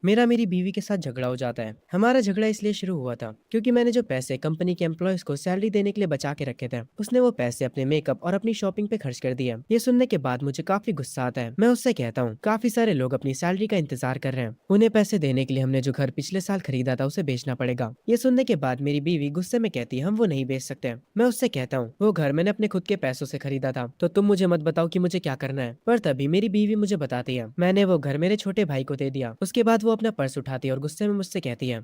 मेरा मेरी बीवी के साथ झगड़ा हो जाता है। हमारा झगड़ा इसलिए शुरू हुआ था क्योंकि मैंने जो पैसे कंपनी के एम्प्लॉयज को सैलरी देने के लिए बचा के रखे थे, उसने वो पैसे अपने मेकअप और अपनी शॉपिंग पे खर्च कर दिया। ये सुनने के बाद मुझे काफी गुस्सा आता है। मैं उससे कहता हूँ काफी सारे लोग अपनी सैलरी का इंतजार कर रहे हैं, उन्हें पैसे देने के लिए हमने जो घर पिछले साल खरीदा था उसे बेचना पड़ेगा। ये सुनने के बाद मेरी बीवी गुस्से में कहती है हम वो नहीं बेच सकते। मैं उससे कहता हूँ वो घर मैंने अपने खुद के पैसों से खरीदा था, तो तुम मुझे मत बताओ कि मुझे क्या करना है। पर तभी मेरी बीवी मुझे बताती है मैंने वो घर मेरे छोटे भाई को दे दिया। उसके बाद वो अपना पर्स उठाती है और गुस्से में मुझसे कहती है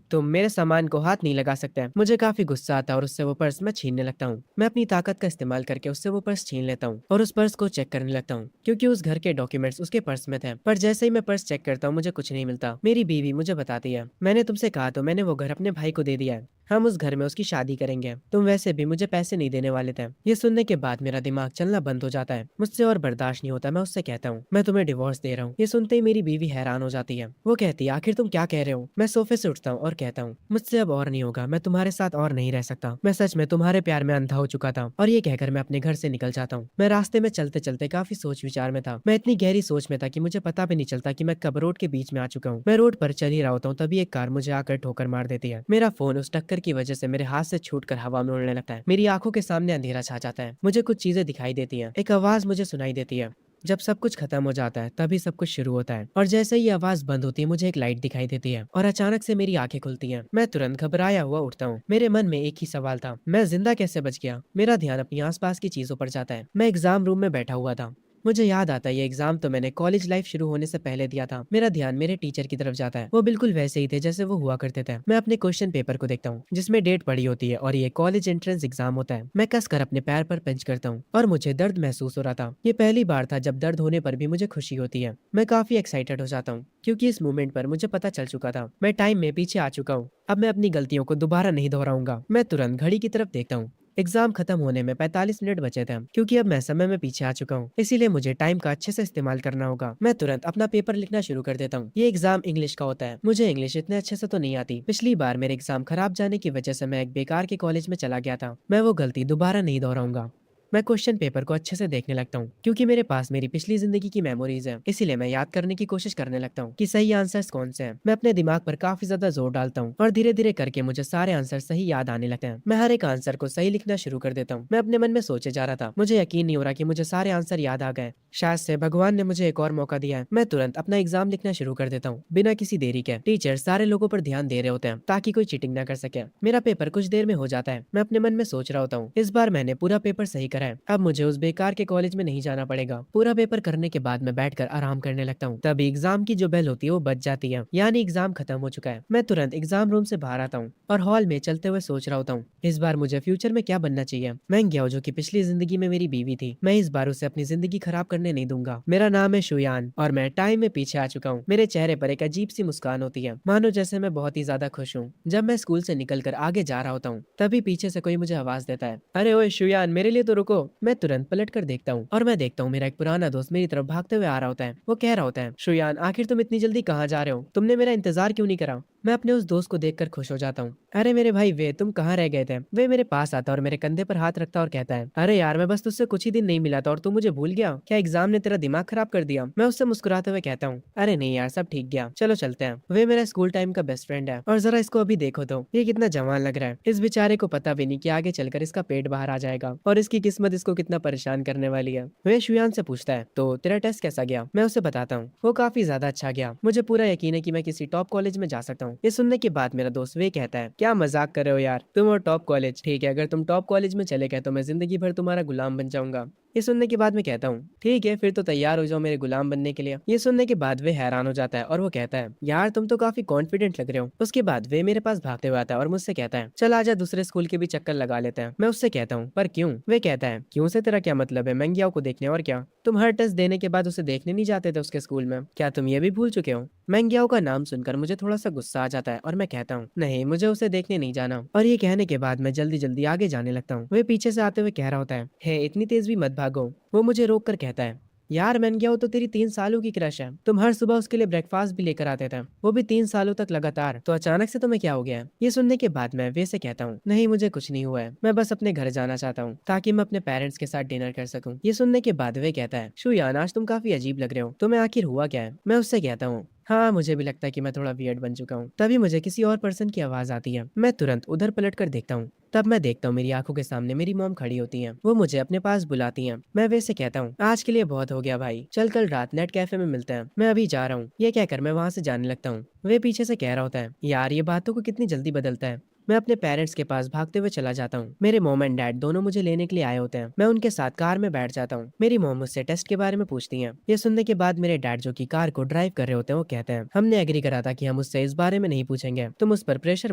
तुम मेरे सामान को हाथ नहीं लगा सकते। मुझे काफी गुस्सा आता है और उससे वो पर्स मैं छीनने लगता हूँ। मैं अपनी ताकत का इस्तेमाल करके उससे वो पर्स छीन लेता हूँ और उस पर्स को चेक करने लगता हूँ क्योंकि उस घर के डॉक्यूमेंट्स उसके पर्स में थे। पर जैसे ही मैं पर्स चेक करता हूँ मुझे कुछ नहीं मिलता। मेरी बीवी मुझे बताती है मैंने तुमसे कहा तो मैंने वो घर अपने भाई को दे दिया है, हम उस घर में उसकी शादी करेंगे, तुम वैसे भी मुझे पैसे नहीं देने वाले थे। ये सुनने के बाद मेरा दिमाग चलना बंद हो जाता है, मुझसे और बर्दाश्त नहीं होता। मैं उससे कहता हूँ मैं तुम्हें डिवोर्स दे रहा हूँ। ये सुनते ही मेरी बीवी हैरान हो जाती है। वो कहती है आखिर तुम क्या कह रहे हो। मैं सोफे से उठता हूँ और कहता हूँ मुझसे अब और नहीं होगा, मैं तुम्हारे साथ और नहीं रह सकता। मैं सच में तुम्हारे प्यार में अंधा हो चुका था। और ये कहकर मैं अपने घर से निकल जाता हूँ। मैं रास्ते में चलते चलते काफी सोच विचार में था। मैं इतनी गहरी सोच में था कि मुझे पता भी नहीं चलता कि मैं कब रोड के बीच में आ चुका हूँ। मैं रोड पर चल ही रहा होता हूँ तभी एक कार मुझे आकर ठोकर मार देती है। मेरा फोन उस टक्कर की वजह से मेरे हाथ से छूटकर हवा में उड़ने लगता है। मेरी आंखों के सामने अंधेरा छा जाता है। मुझे कुछ चीजें दिखाई देती हैं। एक आवाज मुझे सुनाई देती है जब सब कुछ खत्म हो जाता है तभी सब कुछ शुरू होता है। और जैसे ही आवाज बंद होती है मुझे एक लाइट दिखाई देती है और अचानक से मेरी आंखें खुलती हैं। मैं तुरंत घबराया हुआ उठता हूँ। मेरे मन में एक ही सवाल था मैं जिंदा कैसे बच गया। मेरा ध्यान अपनी आसपास की चीजों पर जाता है। मैं एग्जाम रूम में बैठा हुआ था। मुझे याद आता है ये एग्जाम तो मैंने कॉलेज लाइफ शुरू होने से पहले दिया था। मेरा ध्यान मेरे टीचर की तरफ जाता है। वो बिल्कुल वैसे ही थे जैसे वो हुआ करते थे। मैं अपने क्वेश्चन पेपर को देखता हूँ जिसमें डेट पड़ी होती है और ये कॉलेज एंट्रेंस एग्जाम होता है। मैं कसकर अपने पैर पर पंच करता हूँ और मुझे दर्द महसूस हो रहा था। ये पहली बार था जब दर्द होने पर भी मुझे खुशी होती है। मैं काफी एक्साइटेड हो जाता हूँ क्योंकि इस मोमेंट पर मुझे पता चल चुका था मैं टाइम में पीछे आ चुका हूँ। अब मैं अपनी गलतियों को दोबारा नहीं दोहराऊंगा। मैं तुरंत घड़ी की तरफ देखता हूँ। एग्जाम खत्म होने में 45 मिनट बचे थे क्योंकि अब मैं समय में पीछे आ चुका हूँ, इसीलिए मुझे टाइम का अच्छे से इस्तेमाल करना होगा। मैं तुरंत अपना पेपर लिखना शुरू कर देता हूँ। ये एग्जाम इंग्लिश का होता है। मुझे इंग्लिश इतने अच्छे से तो नहीं आती। पिछली बार मेरे एग्जाम खराब जाने की वजह से मैं एक बेकार के कॉलेज में चला गया था। मैं वो गलती दोबारा नहीं दोहराऊंगा। मैं क्वेश्चन पेपर को अच्छे से देखने लगता हूँ क्योंकि मेरे पास मेरी पिछली जिंदगी की मेमोरीज है, इसीलिए मैं याद करने की कोशिश करने लगता हूँ कि सही आंसर्स कौन से हैं। मैं अपने दिमाग पर काफी ज्यादा जोर डालता हूँ और धीरे धीरे करके मुझे सारे आंसर सही याद आने लगते हैं। मैं हर एक आंसर को सही लिखना शुरू कर देता हूँ। मैं अपने मन में सोचे जा रहा था मुझे यकीन नहीं हो रहा कि मुझे सारे आंसर याद आ गए। शायद से भगवान ने मुझे एक और मौका दिया है। मैं तुरंत अपना एग्जाम लिखना शुरू कर देता हूँ बिना किसी देरी के। टीचर सारे लोगों पर ध्यान दे रहे होते हैं ताकि कोई चीटिंग ना कर सके। मेरा पेपर कुछ देर में हो जाता है। मैं अपने मन में सोच रहा होता हूँ इस बार मैंने पूरा पेपर सही करा है, अब मुझे उस बेकार के कॉलेज में नहीं जाना पड़ेगा। पूरा पेपर करने के बाद मैं बैठकर आराम करने लगता हूँ। तभी एग्जाम की जो बेल होती है वो बज जाती है, यानी एग्जाम खत्म हो चुका है। मैं तुरंत एग्जाम रूम से बाहर आता हूँ और हॉल में चलते हुए सोच रहा होता हूँ इस बार मुझे फ्यूचर में क्या बनना चाहिए। मैं गया जो कि पिछली जिंदगी में मेरी बीवी थी, मैं इस बार उसे अपनी जिंदगी खराब करने नहीं दूंगा। मेरा नाम है शुयान और मैं टाइम में पीछे आ चुका हूँ। मेरे चेहरे पर एक अजीब सी मुस्कान होती है मानो जैसे मैं बहुत ही ज्यादा खुश हूँ। जब मैं स्कूल से निकल कर आगे जा रहा होता हूँ तभी पीछे से कोई मुझे आवाज देता है अरे ओए शुयान मेरे लिए तो रुको। मैं तुरंत पलट कर देखता हूँ और मैं देखता हूँ मेरा एक पुराना दोस्त मेरी तरफ भागते हुए आ रहा होता है। वो कह रहा होता है शुयान आखिर तुम इतनी जल्दी कहाँ जा रहे हो, तुमने मेरा इंतजार क्यों नहीं करा। मैं अपने उस दोस्त को देखकर खुश हो जाता हूँ। अरे मेरे भाई वे तुम कहाँ रह गए थे। वे मेरे पास आता और मेरे कंधे पर हाथ रखता और कहता है अरे यार मैं बस तुझसे कुछ ही दिन नहीं मिला था और तू मुझे भूल गया क्या, एग्जाम ने तेरा दिमाग खराब कर दिया। मैं उससे मुस्कुराते हुए कहता हूँ अरे नहीं यार सब ठीक गया, चलो चलते हैं। वे मेरा स्कूल टाइम का बेस्ट फ्रेंड है और जरा इसको अभी देखो तो ये कितना जवान लग रहा है। इस बेचारे को पता भी नहीं कि आगे चलकर इसका पेट बाहर आ जाएगा और इसकी किस्मत इसको कितना परेशान करने वाली है। वे शुयान से पूछता है तो तेरा टेस्ट कैसा गया। मैं उसे बताता हूँ वो काफी ज्यादा अच्छा गया, मुझे पूरा यकीन है कि मैं किसी टॉप कॉलेज में जा सकता हूँ। ये सुनने के बाद मेरा दोस्त वे कहता है क्या मजाक कर रहे हो यार, तुम और टॉप कॉलेज, ठीक है अगर तुम टॉप कॉलेज में चले गए तो मैं जिंदगी भर तुम्हारा गुलाम बन जाऊंगा। ये सुनने के बाद मैं कहता हूँ ठीक है फिर तो तैयार हो जाओ मेरे गुलाम बनने के लिए। ये सुनने के बाद वे हैरान हो जाता है और वो कहता है यार तुम तो काफी कॉन्फिडेंट लग रहे हो। उसके बाद वे मेरे पास भागते हुए आता है और मुझसे कहता है चल आजा दूसरे स्कूल के भी चक्कर लगा लेते हैं। मैं उससे कहता हूँ पर क्यों। वे कहता है क्यों से तेरा क्या मतलब है, मैं गया को देखने और क्या, तुम हर टेस्ट देने के बाद उसे देखने नहीं जाते थे उसके स्कूल में, क्या तुम ये भी भूल चुके हो। मैंगियाओ का नाम सुनकर मुझे थोड़ा सा गुस्सा आ जाता है और मैं कहता हूँ नहीं मुझे उसे देखने नहीं जाना। और ये कहने के बाद मैं जल्दी जल्दी आगे जाने लगता हूँ। वे पीछे से आते हुए कह रहा होता है हे इतनी तेज भी मत भागो। वो मुझे रोक कर कहता है यार मैंगियाओ तो तेरी 3 सालों की क्रश है, तुम हर सुबह उसके लिए ब्रेकफास्ट भी लेकर आते थे, वो भी 3 सालों तक लगातार, तो अचानक से तुम्हें क्या हो गया है। ये सुनने के बाद मैं वे से कहता हूँ नहीं मुझे कुछ नहीं हुआ है, मैं बस अपने घर जाना चाहता हूँ ताकि मैं अपने पेरेंट्स के साथ डिनर कर सकूँ। ये सुनने के बाद वे कहता है शुयान आज तुम काफी अजीब लग रहे हो, तुम्हें आखिर हुआ क्या है। मैं उससे कहता हूँ हाँ, मुझे भी लगता है कि मैं थोड़ा वियर्ड बन चुका हूँ। तभी मुझे किसी और पर्सन की आवाज़ आती है। मैं तुरंत उधर पलट कर देखता हूँ। तब मैं देखता हूँ मेरी आंखों के सामने मेरी मॉम खड़ी होती हैं। वो मुझे अपने पास बुलाती हैं। मैं वैसे कहता हूँ, आज के लिए बहुत हो गया भाई। चल कल रात नेट कैफे में मिलते हैं। मैं अभी जा रहा हूँ। ये कहकर मैं वहाँ से जाने लगता हूँ। वे पीछे से कह रहा होता है, यार ये बातों को कितनी जल्दी बदलता है। मैं अपने पेरेंट्स के पास भागते हुए चला जाता हूँ। मेरे मॉम एंड डैड दोनों मुझे लेने के लिए आए होते हैं। मैं उनके साथ कार में बैठ जाता हूँ। मेरी मॉम मुझसे टेस्ट के बारे में पूछती हैं। ये सुनने के बाद मेरे डैड जो कि कार को ड्राइव कर रहे होते हैं वो कहते हैं, हमने एग्री करा था कि हम उससे इस बारे में नहीं पूछेंगे, तुम उस पर प्रेशर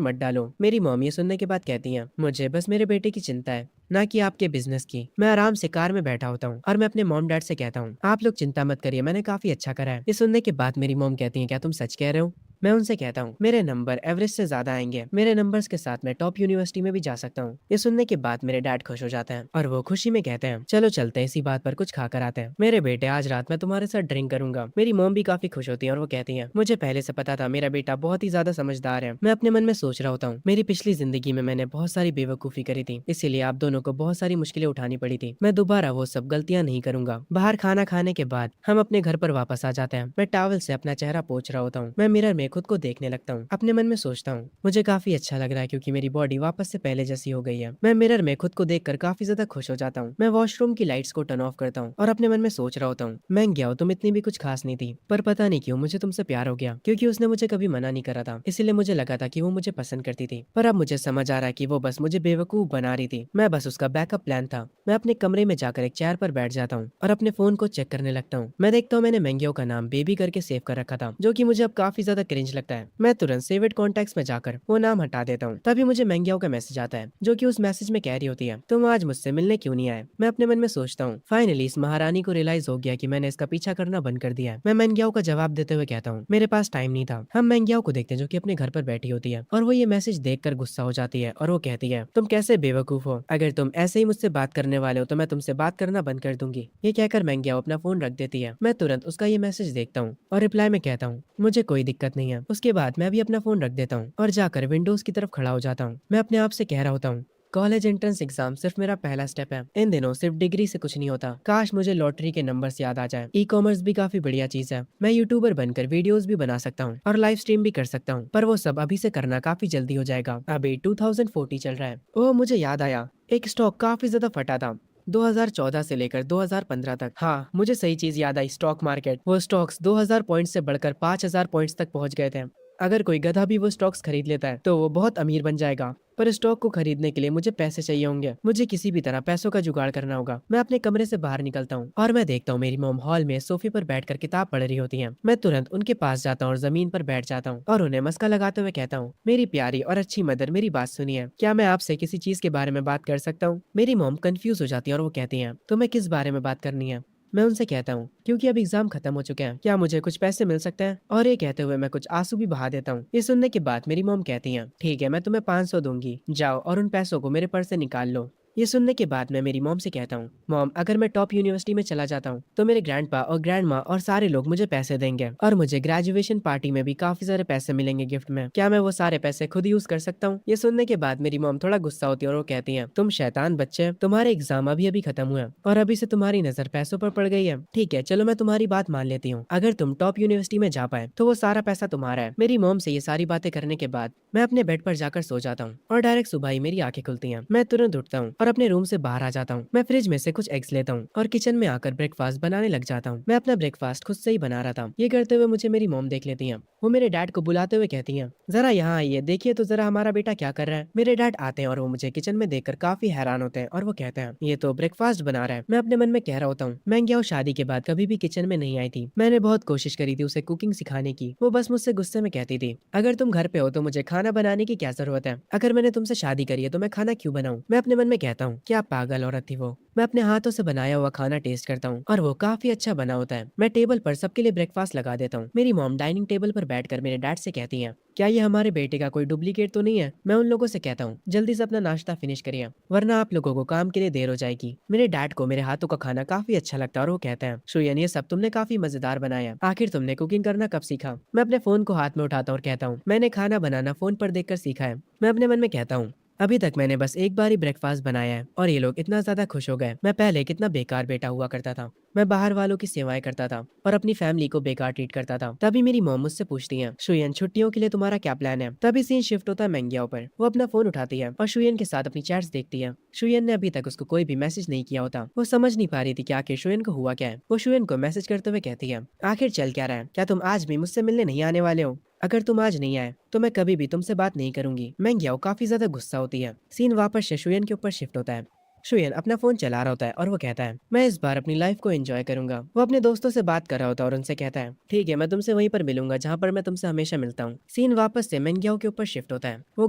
मत डालो। मेरी मॉम ये सुनने के बाद कहती हैं, मुझे बस मेरे बेटे की चिंता है, ना कि आपके बिजनेस की। मैं आराम से कार में बैठा होता हूँ और मैं अपने मॉम डैड से कहता हूँ, आप लोग चिंता मत करिए, मैंने काफी अच्छा करा है। ये सुनने के बाद मेरी मॉम कहती है, क्या तुम सच कह रहे हो? मैं उनसे कहता हूँ, मेरे नंबर एवरेज से ज्यादा आएंगे, मेरे नंबर्स के साथ मैं टॉप यूनिवर्सिटी में भी जा सकता हूँ। ये सुनने के बाद मेरे डैड खुश हो जाते हैं और वो खुशी में कहते हैं, चलो चलते हैं, इसी बात पर कुछ खा कर आते हैं। मेरे बेटे, आज रात मैं तुम्हारे साथ ड्रिंक करूंगा। मेरी मॉम भी काफी खुश होती है और वो कहती है, मुझे पहले से पता था मेरा बेटा बहुत ही ज्यादा समझदार है। मैं अपने मन में सोच रहा होता हूँ, मेरी पिछली जिंदगी में मैंने बहुत सारी बेवकूफी करी थी, इसीलिए आप दोनों को बहुत सारी मुश्किलें उठानी पड़ी थी। मैं दोबारा वो सब गलतियां नहीं करूंगा। बाहर खाना खाने के बाद हम अपने घर पर वापस आ जाते हैं। मैं टॉवल से अपना चेहरा पोंछ रहा होता हूँ। मैं मिरर में खुद को देखने लगता हूँ। अपने मन में सोचता हूँ, मुझे काफी अच्छा लग रहा है क्योंकि मेरी बॉडी वापस से पहले जैसी हो गई है। मैं मिरर में खुद को देखकर काफी ज्यादा खुश हो जाता हूँ। मैं वॉशरूम की लाइट्स को टर्न ऑफ करता हूँ और अपने मन में सोच रहा होता हूँ, मैं क्या हो, तुम इतनी भी कुछ खास नहीं थी, पर पता नहीं क्यों मुझे तुमसे प्यार हो गया, क्योंकि उसने मुझे कभी मना नहीं करा था, इसीलिए मुझे लगा था कि वो मुझे पसंद करती थी। पर अब मुझे समझ आ रहा है कि वो बस मुझे बेवकूफ बना रही थी। मैं बस उसका बैकअप प्लान था। मैं अपने कमरे में जाकर एक चेयर पर बैठ जाता हूँ और अपने फोन को चेक करने लगता हूँ। मैं देखता हूँ मैंने मैंगियो का नाम बेबी करके सेव कर रखा था, जो कि मुझे अब काफी ज्यादा क्रिंज लगता है। मैं तुरंत सेवेड कॉन्टैक्ट्स में जाकर वो नाम हटा देता हूँ। तभी मुझे मैंगियो का मैसेज आता है, जो कि उस मैसेज में कह रही होती है, तुम आज मुझसे मिलने क्यों नहीं आए? मैं अपने मन में सोचता हूँ, फाइनली इस महारानी को रियलाइज हो गया कि मैंने इसका पीछा करना बंद कर दिया है। मैं मैंगियो का जवाब देते हुए कहता हूँ, मेरे पास टाइम नहीं था। हम मैंगियो को देखते हैं जो कि अपने घर पर बैठी होती है और वो ये मैसेज देखकर गुस्सा हो जाती है और वो कहती है, तुम कैसे बेवकूफ हो, अगर तुम ऐसे ही मुझसे बात करने वाले हो तो मैं तुमसे बात करना बंद कर दूंगी। ये कहकर मैंगियो अपना फोन रख देती है। मैं तुरंत उसका ये मैसेज देखता हूँ और रिप्लाई में कहता हूँ, मुझे कोई दिक्कत नहीं है। उसके बाद मैं भी अपना फोन रख देता हूँ और जाकर विंडोज की तरफ खड़ा हो जाता हूँ। मैं अपने आप से कह रहा होता हूँ, कॉलेज एंट्रेंस एग्जाम सिर्फ मेरा पहला स्टेप है। इन दिनों सिर्फ डिग्री से कुछ नहीं होता। काश मुझे लॉटरी के नंबर्स याद आ जाए। ई कॉमर्स भी काफी बढ़िया चीज है। मैं यूट्यूबर बनकर वीडियोस भी बना सकता हूँ और लाइव स्ट्रीम भी कर सकता हूँ, पर वो सब अभी से करना काफी जल्दी हो जाएगा। अभी 2040 चल रहा है। ओह, मुझे याद आया, एक स्टॉक काफी ज्यादा फटा था 2014 से लेकर 2015 तक। हाँ, मुझे सही चीज याद आई, स्टॉक मार्केट। वो स्टॉक्स 2000 पॉइंट्स से बढ़कर 5000 पॉइंट्स तक पहुंच गए थे। अगर कोई गधा भी वो स्टॉक्स खरीद लेता है तो वो बहुत अमीर बन जाएगा। पर स्टॉक को खरीदने के लिए मुझे पैसे चाहिए होंगे। मुझे किसी भी तरह पैसों का जुगाड़ करना होगा। मैं अपने कमरे से बाहर निकलता हूँ और मैं देखता हूँ मेरी मॉम हॉल में सोफे पर बैठकर किताब पढ़ रही होती हैं। मैं तुरंत उनके पास जाता हूँ और जमीन पर बैठ जाता हूँ और उन्हें मस्का लगाते हुए कहता हूँ, मेरी प्यारी और अच्छी मदर, मेरी बात सुनिए, क्या मैं आपसे किसी चीज के बारे में बात कर सकता हूँ? मेरी मॉम कंफ्यूज हो जाती है और वो कहती है, तुम्हें किस बारे में बात करनी है? मैं उनसे कहता हूँ, क्योंकि अब एग्जाम खत्म हो चुके हैं, क्या मुझे कुछ पैसे मिल सकते हैं? और ये कहते हुए मैं कुछ आंसू भी बहा देता हूँ। ये सुनने के बाद मेरी मॉम कहती हैं, ठीक है, मैं तुम्हें 500 दूंगी, जाओ और उन पैसों को मेरे पर्स से निकाल लो। ये सुनने के बाद मैं मेरी मॉम से कहता हूँ, मॉम, अगर मैं टॉप यूनिवर्सिटी में चला जाता हूँ तो मेरे ग्रैंडपा और ग्रैंड माँ और सारे लोग मुझे पैसे देंगे और मुझे ग्रेजुएशन पार्टी में भी काफी सारे पैसे मिलेंगे गिफ्ट में। क्या मैं वो सारे पैसे खुद यूज कर सकता हूँ? ये सुनने के बाद मेरी मॉम थोड़ा गुस्सा होती है और वो कहती है, तुम शैतान बच्चे, तुम्हारे एग्जाम अभी अभी खत्म हुए और अभी से तुम्हारी नजर पैसों पर पड़ गई है। ठीक है, चलो मैं तुम्हारी बात मान लेती हूँ। अगर तुम टॉप यूनिवर्सिटी में जा पाए तो वो सारा पैसा तुम्हारा है। मेरी मॉम से ये सारी बातें करने के बाद मैं अपने बेड पर जाकर सो जाता हूँ और डायरेक्ट सुबह ही मेरी आंखें खुलती हैं। मैं तुरंत उठता हूँ और अपने रूम से बाहर आ जाता हूँ। मैं फ्रिज में से कुछ एग्स लेता हूँ और किचन में आकर ब्रेकफास्ट बनाने लग जाता हूँ। मैं अपना ब्रेकफास्ट खुद से ही बना रहा था। ये करते हुए मुझे मेरी मॉम देख लेती हैं। वो मेरे डैड को बुलाते हुए कहती हैं, जरा यहाँ आइए, देखिए तो जरा हमारा बेटा क्या कर रहा है। मेरे डैड आते हैं और वो मुझे किचन में देखकर काफी हैरान होते हैं और वो कहते हैं, ये तो ब्रेकफास्ट बना रहा है। मैं अपने मन में कह रहा होता हूँ, मैं क्या शादी के बाद कभी भी किचन में नहीं आई थी। मैंने बहुत कोशिश करी थी उसे कुकिंग सिखाने की, वो बस मुझसे गुस्से में कहती थी, अगर तुम घर पे हो तो मुझे खाना बनाने की क्या जरूरत है? अगर मैंने तुमसे शादी करी है तो मैं खाना क्यों बनाऊं? मैं अपने मन में कहता हूँ, क्या पागल औरत थी वो। मैं अपने हाथों से बनाया हुआ खाना टेस्ट करता हूँ और वो काफी अच्छा बना होता है। मैं टेबल पर सबके लिए ब्रेकफास्ट लगा देता हूँ। मेरी मॉम डाइनिंग टेबल पर बैठकर मेरे डैड से कहती हैं, क्या ये हमारे बेटे का कोई डुप्लीकेट तो नहीं है? मैं उन लोगों से कहता हूँ, जल्दी से अपना नाश्ता फिनिश करिए वरना आप लोगों को काम के लिए देर हो जाएगी। मेरे डैड को मेरे हाथों का खाना काफी अच्छा लगता है और वो कहते हैं, शुयन, ये सब तुमने काफी मजेदार बनाया। आखिर तुमने कुकिंग करना कब सीखा? मैं अपने फोन को हाथ में उठाता हूँ और कहता हूँ, मैंने खाना बनाना फोन पर देखकर सीखा है। मैं अपने मन में कहता हूँ, अभी तक मैंने बस एक बार ही ब्रेकफास्ट बनाया है और ये लोग इतना ज्यादा खुश हो गए। मैं पहले कितना बेकार बेटा हुआ करता था। मैं बाहर वालों की सेवाएं करता था और अपनी फैमिली को बेकार ट्रीट करता था। तभी मेरी मॉम मुझसे पूछती है, शुयन छुट्टियों के लिए तुम्हारा क्या प्लान है? तभी सीन शिफ्ट होता है मैंगियाओ पर। वो अपना फोन उठाती है और शुयन के साथ अपनी चैट्स देखती है। शुयन ने अभी तक उसको कोई भी मैसेज नहीं किया होता। वो समझ नहीं पा रही थी कि आखिर शुयन को हुआ क्या है। वो शुयन को मैसेज करते हुए कहती है, आखिर चल क्या रहा है? क्या तुम आज भी मुझसे मिलने नहीं आने वाले हो? अगर तुम आज नहीं आए तो मैं कभी भी तुमसे बात नहीं करूंगी। मैंगियाओ काफी ज्यादा गुस्सा होती है। सीन वापस से शुयन के ऊपर शिफ्ट होता है। शुयन अपना फोन चला रहा होता है और वो कहता है, मैं इस बार अपनी लाइफ को एंजॉय करूंगा। वो अपने दोस्तों से बात कर रहा होता है और उनसे कहता है, ठीक है, मैं तुमसे वहीं पर मिलूंगा जहाँ पर मैं तुमसे हमेशा मिलता हूँ। सीन वापस से मेंग्याओ के ऊपर शिफ्ट होता है। वो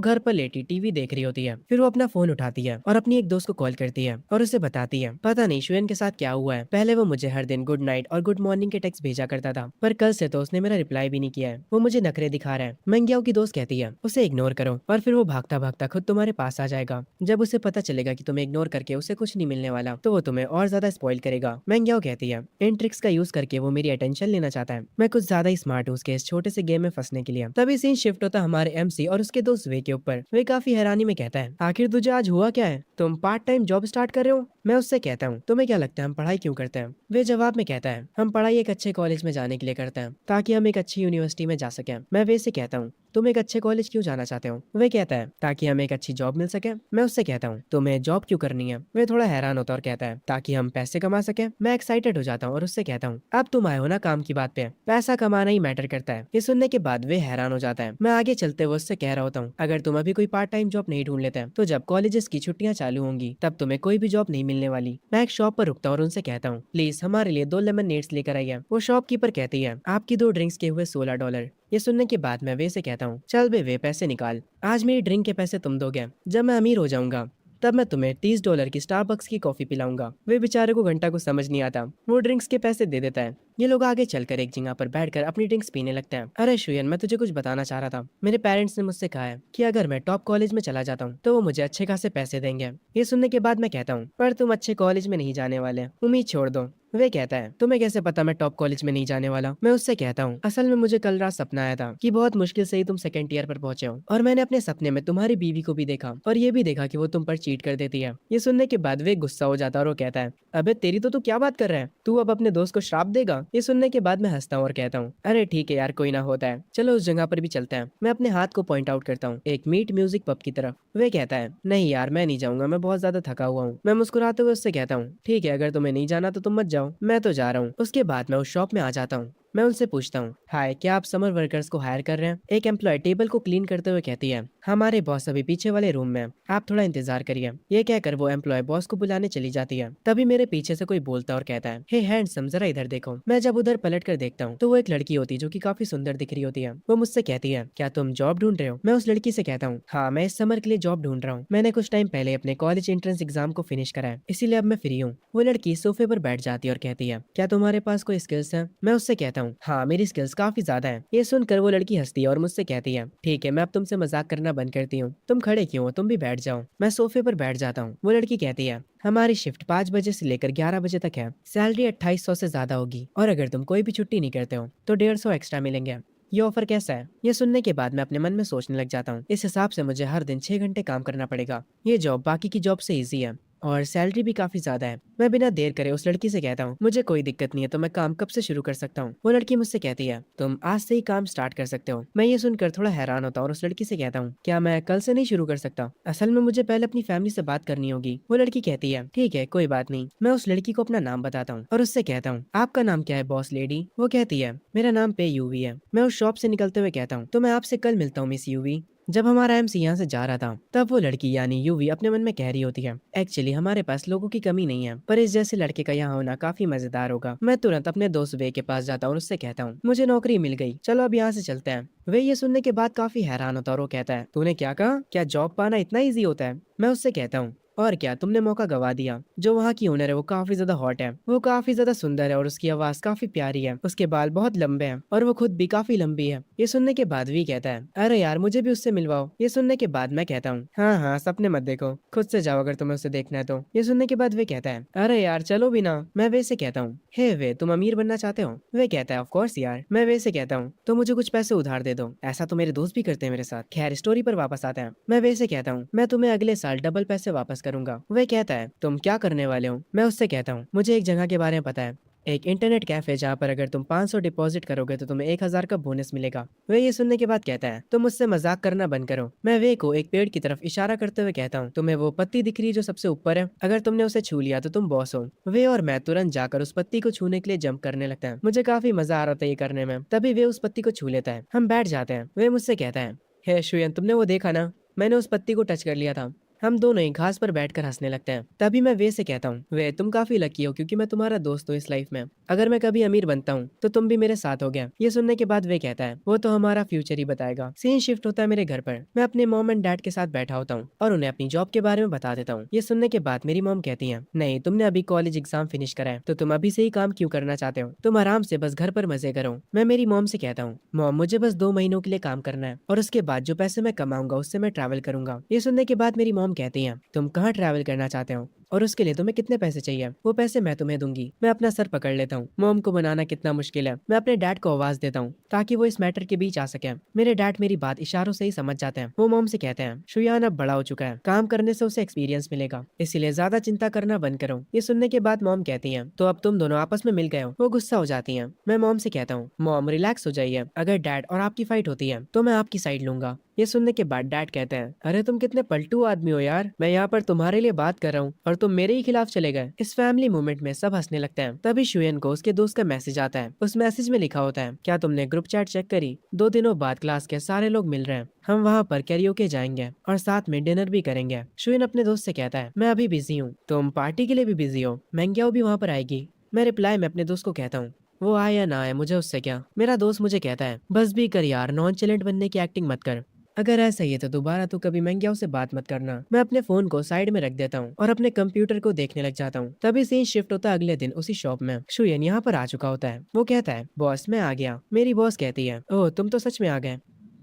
घर पर लेटी टीवी देख रही होती है। फिर वो अपना फोन उठाती है और अपनी एक दोस्त को कॉल करती है और उसे बताती है, पता नहीं शुयन के साथ क्या हुआ है। पहले वो मुझे हर दिन गुड नाइट और गुड मॉर्निंग के टेक्स्ट भेजा करता था, पर कल से तो उसने मेरा रिप्लाई भी नहीं किया है। वो मुझे नखरे दिखा रहा है। मेंग्याओ की दोस्त कहती है, उसे इग्नोर करो और फिर वो भागता भागता खुद तुम्हारे पास आ जाएगा। जब उसे पता चलेगा कि तुम्हें इग्नोर करके उसे कुछ नहीं मिलने वाला तो वो तुम्हें और ज्यादा स्पॉइल करेगा। मेंग्याओ कहती है, इन ट्रिक्स का यूज करके वो मेरी अटेंशन लेना चाहता है। मैं कुछ ज्यादा ही स्मार्ट हूँ उसके इस छोटे से गेम में फंसने के लिए। तभी सीन शिफ्ट होता हमारे एमसी और उसके दोस्त वे के ऊपर। वे काफी हैरानी में कहता है, आखिर तुझे आज हुआ क्या है? तुम पार्ट टाइम जॉब स्टार्ट कर रहे हो? मैं उससे कहता हूँ, तुम्हें क्या लगता है हम पढ़ाई क्यों करते हैं? वे जवाब में कहता है, हम पढ़ाई एक अच्छे कॉलेज में जाने के लिए करते हैं ताकि हम एक अच्छी यूनिवर्सिटी में जा सकें। मैं वे से कहता हूँ, तुम एक अच्छे कॉलेज क्यों जाना चाहते हो? वे कहता है, ताकि हमें एक अच्छी जॉब मिल सके। मैं उससे कहता हूँ, तुम्हें जॉब क्यों करनी है? वे थोड़ा हैरान होता है और कहता है, ताकि हम पैसे कमा सके। मैं एक्साइटेड हो जाता हूँ और उससे कहता हूँ, अब तुम आए हो ना काम की बात पे, पैसा कमाना ही मैटर करता है। ये सुनने के बाद वे हैरान हो जाता है। मैं आगे चलते हुए उससे कह रहा होता हूँ, अगर तुम अभी कोई पार्ट टाइम जॉब नहीं ढूंढ लेते तो जब कॉलेजेस की छुट्टियां चालू होंगी तब तुम्हें कोई भी जॉब नहीं मिलने वाली। मैं एक शॉप पर रुकता हूँ और उनसे कहता हूँ, प्लीज हमारे लिए 2 लेमन लेकर आइए। वो शॉपकीपर कहती है, आपकी 2 ड्रिंक्स के हुए $16। ये सुनने के बाद मैं वे से कहता हूँ, चल बे वे पैसे निकाल, आज मेरी ड्रिंक के पैसे तुम दोगे। जब मैं अमीर हो जाऊंगा तब मैं तुम्हें $30 की स्टारबक्स की कॉफी पिलाऊंगा। वे बेचारे को घंटा को समझ नहीं आता। वो ड्रिंक्स के पैसे दे देता है। ये लोग आगे चलकर एक जगह पर बैठकर अपनी ड्रिंक्स पीने लगते हैं। अरे शुयन, मैं तुझे कुछ बताना चाह रहा था। मेरे पेरेंट्स ने मुझसे कहा है कि अगर मैं टॉप कॉलेज में चला जाता हूँ तो वो मुझे अच्छे खासे पैसे देंगे। ये सुनने के बाद मैं कहता हूँ, पर तुम अच्छे कॉलेज में नहीं जाने वाले, उम्मीद छोड़ दो। वे कहता है, तुम्हें कैसे पता मैं टॉप कॉलेज में नहीं जाने वाला? मैं उससे कहता हूँ, असल में मुझे कल रात सपना आया था कि बहुत मुश्किल से ही तुम सेकंड ईयर पर पहुंचे हो और मैंने अपने सपने में तुम्हारी बीवी को भी देखा और ये भी देखा कि वो तुम पर चीट कर देती है। ये सुनने के बाद वे गुस्सा हो जाता है और वो कहता है, अबे तेरी तो तू क्या बात कर रहा है? तू अब अपने दोस्त को श्राप देगा? ये सुनने के बाद मैं हंसता हूँ और कहता हूँ, अरे ठीक है यार, कोई ना होता है, चलो उस जगह पर भी चलते हैं। मैं अपने हाथ को पॉइंट आउट करता हूँ एक मीट म्यूजिक पब की तरफ। वे कहता है, नहीं यार मैं नहीं जाऊंगा, मैं बहुत ज्यादा थका हुआ हूँ। मैं मुस्कुराते हुए उससे कहता हूँ, ठीक है, अगर तुम्हें नहीं जाना तो तुम मत जाओ, मैं तो जा रहा हूँ। उसके बाद मैं उस शॉप में आ जाता हूँ। मैं उनसे पूछता हूँ, हाय, क्या आप समर वर्कर्स को हायर कर रहे हैं? एक एम्प्लॉय टेबल को क्लीन करते हुए कहती है, हमारे बॉस अभी पीछे वाले रूम में, आप थोड़ा इंतजार करिए। ये कहकर वो एम्प्लॉय बॉस को बुलाने चली जाती है। तभी मेरे पीछे से कोई बोलता और कहता है, हे हैंडसम, जरा इधर देखो। मैं जब उधर पलट कर देखता हूँ तो वो एक लड़की होती है जो कि काफी सुंदर दिख रही होती है। वो मुझसे कहती है, क्या तुम जॉब ढूंढ रहे हो? मैं उस लड़की से कहता हूँ, हाँ, मैं इस समर के लिए जॉब ढूंढ रहा हूँ। मैंने कुछ टाइम पहले अपने कॉलेज एंट्रेंस एग्जाम को फिनिश करा है, इसीलिए अब मैं फ्री हूँ। वो लड़की सोफे पर बैठ जाती है और कहती है, क्या तुम्हारे पास कोई स्किल्स है? मैं उससे कहता हूँ, हाँ, मेरी स्किल्स काफी ज्यादा है। ये सुनकर वो लड़की हंसती है और मुझसे कहती है, ठीक है, मैं अब तुमसे मजाक करना बंद करती हूँ, तुम खड़े क्यों हो, तुम भी बैठ जाओ। मैं सोफे पर बैठ जाता हूँ। वो लड़की कहती है, हमारी शिफ्ट 5 बजे से लेकर 11 बजे तक है, सैलरी 2800 से ज्यादा होगी और अगर तुम कोई भी छुट्टी नहीं करते हो तो 150 एक्स्ट्रा मिलेंगे। ये ऑफर कैसा है? ये सुनने के बाद मैं अपने मन में सोचने लग जाता हूँ, इस हिसाब से मुझे हर दिन 6 घंटे काम करना पड़ेगा। ये जॉब बाकी की जॉब से इजी है और सैलरी भी काफी ज्यादा है। मैं बिना देर करे उस लड़की से कहता हूँ, मुझे कोई दिक्कत नहीं है, तो मैं काम कब से शुरू कर सकता हूँ? वो लड़की मुझसे कहती है, तुम आज से ही काम स्टार्ट कर सकते हो। मैं ये सुनकर थोड़ा हैरान होता हूँ और उस लड़की से कहता हूँ, क्या मैं कल से नहीं शुरू कर सकता? असल में मुझे पहले अपनी फैमिली से बात करनी होगी। वो लड़की कहती है, ठीक है, कोई बात नहीं। मैं उस लड़की को अपना नाम बताता हूँ और उससे कहता हूँ, आपका नाम क्या है बॉस लेडी? वो कहती है, मेरा नाम पे यूवी है। मैं उस शॉप से निकलते हुए कहता हूँ, तो मैं आपसे कल मिलता हूँ मिस यूवी। जब हमारा एमसी यहाँ से जा रहा था तब वो लड़की यानी यूवी अपने मन में कह रही होती है, एक्चुअली हमारे पास लोगों की कमी नहीं है, पर इस जैसे लड़के का यहाँ होना काफी मजेदार होगा। मैं तुरंत अपने दोस्त वे के पास जाता हूँ और उससे कहता हूँ, मुझे नौकरी मिल गई, चलो अब यहाँ से चलते हैं। वे ये सुनने के बाद काफी हैरान होता है और वो कहता है, तूने क्या कहा? क्या जॉब पाना इतना ईजी होता है? मैं उससे कहता हूँ, और क्या, तुमने मौका गवा दिया। जो वहाँ की ओनर है वो काफी ज्यादा हॉट है, वो काफी ज्यादा सुंदर है और उसकी आवाज काफी प्यारी है। उसके बाल बहुत लंबे हैं और वो खुद भी काफी लंबी है। ये सुनने के बाद वी कहता है, अरे यार मुझे भी उससे मिलवाओ। ये सुनने के बाद मैं कहता हूँ, हाँ हाँ, सपने मत देखो, खुद से जाओ अगर तुम्हें उसे देखना है तो। ये सुनने के बाद वे कहता है, अरे यार चलो भी ना। मैं वे से कहता हूँ, हे वे, तुम अमीर बनना चाहते हो? वे कहता है, ऑफ कोर्स यार। मैं वे से कहता हूँ, तो मुझे कुछ पैसे उधार दे दो। ऐसा तो मेरे दोस्त भी करते हैं मेरे साथ। खैर, स्टोरी पर वापस आते हैं। मैं वे से कहता हूँ, मैं तुम्हें अगले साल डबल पैसे वापस करूंगा। वे कहता है, तुम क्या करने वाले हो? मैं उससे कहता हूँ, मुझे एक जगह के बारे में पता है, एक इंटरनेट कैफे जहाँ पर अगर तुम 500 डिपॉजिट करोगे तो तुम्हें 1000 का बोनस मिलेगा। वे ये सुनने के बाद कहता है, तुम मुझसे मजाक करना बंद करो। मैं वे को एक पेड़ की तरफ इशारा करते हुए कहता हूँ, तुम्हें वो पत्ती दिख रही है जो सबसे ऊपर है? अगर तुमने उसे छू लिया तो तुम बॉस हो। वे और मैं तुरंत जाकर उस पत्ती को छूने के लिए जंप करने लगता है। मुझे काफी मजा आ रहा था ये करने में। तभी वे उस पत्ती को छू लेता है। हम बैठ जाते हैं। वे मुझसे कहता है, हे शुयन, तुमने वो देखा ना? मैंने उस पत्ती को टच कर लिया था। हम दोनों ही घास पर बैठकर हंसने लगते हैं। तभी मैं वे से कहता हूँ, वे, तुम काफी लकी हो क्योंकि मैं तुम्हारा दोस्त हूँ इस लाइफ में। अगर मैं कभी अमीर बनता हूँ तो तुम भी मेरे साथ हो गया। ये सुनने के बाद वे कहता है, वो तो हमारा फ्यूचर ही बताएगा। सीन शिफ्ट होता है मेरे घर पर। मैं अपने मॉम एंड डैड के साथ बैठा होता हूँ और उन्हें अपनी जॉब के बारे में बता देता हूँ। ये सुनने के बाद मेरी मॉम कहती है, नहीं, तुमने अभी कॉलेज एग्जाम फिनिश करा है तो तुम अभी से ही काम क्यों करना चाहते हो? तुम आराम से बस घर पर मजे करो। मैं मेरी मॉम से कहता हूँ, मॉम, मुझे बस 2 महीनों के लिए काम करना है और उसके बाद जो पैसे मैं कमाऊंगा उससे मैं ट्रैवल करूंगा। ये सुनने के बाद मेरी मॉम कहती है, तुम कहाँ ट्रैवल करना चाहते हो और उसके लिए तुम्हें कितने पैसे चाहिए? वो पैसे मैं तुम्हें दूंगी। मैं अपना सर पकड़ लेता हूँ। मॉम को बनाना कितना मुश्किल है। मैं अपने डैड को आवाज देता हूँ ताकि वो इस मैटर के बीच आ सके। मेरे डैड मेरी बात इशारों से ही समझ जाते हैं। वो मॉम से कहते हैं, शुयान अब बड़ा हो चुका है, काम करने से उसे एक्सपीरियंस मिलेगा, इसीलिए ज्यादा चिंता करना बंद करो। ये सुनने के बाद मॉम कहती है, तो अब तुम दोनों आपस में मिल गए हो? वो गुस्सा हो जाती है। मैं मॉम से कहता हूँ, मॉम रिलैक्स हो जाइए, अगर डैड और आपकी फाइट होती है तो मैं आपकी साइड लूंगा। ये सुनने के बाद डैड कहते हैं, अरे तुम कितने पलटू आदमी हो यार, मैं यहाँ पर तुम्हारे लिए बात कर रहा हूँ और तुम मेरे ही खिलाफ चले गए। इस फैमिली मूवमेंट में सब हंसने लगते हैं। तभी शुयन को उसके दोस्त का मैसेज आता है। उस मैसेज में लिखा होता है, क्या तुमने ग्रुप चैट चेक करी? 2 दिनों बाद क्लास के सारे लोग मिल रहे हैं, हम वहाँ पर कैरियोके जाएंगे और साथ में डिनर भी करेंगे। शुयन अपने दोस्त से कहता है, मैं अभी बिजी हूँ, तुम पार्टी के लिए भी बिजी हो? मैंग्याओ भी वहाँ पर आएगी? मैं रिप्लाई में अपने दोस्त को कहता हूँ, वो आए या ना आए मुझे उससे क्या। मेरा दोस्त मुझे कहता है, बस भी कर यार, नॉन चैलेंट बनने की एक्टिंग मत कर। अगर ऐसा ही है तो दोबारा तो कभी महंगियाओं से बात मत करना। मैं अपने फोन को साइड में रख देता हूँ और अपने कंप्यूटर को देखने लग जाता हूँ। तभी सीन शिफ्ट होता है अगले दिन उसी शॉप में। शुयन यहाँ पर आ चुका होता है। वो कहता है, बॉस मैं आ गया। मेरी बॉस कहती है, ओह तुम तो सच में आ गए।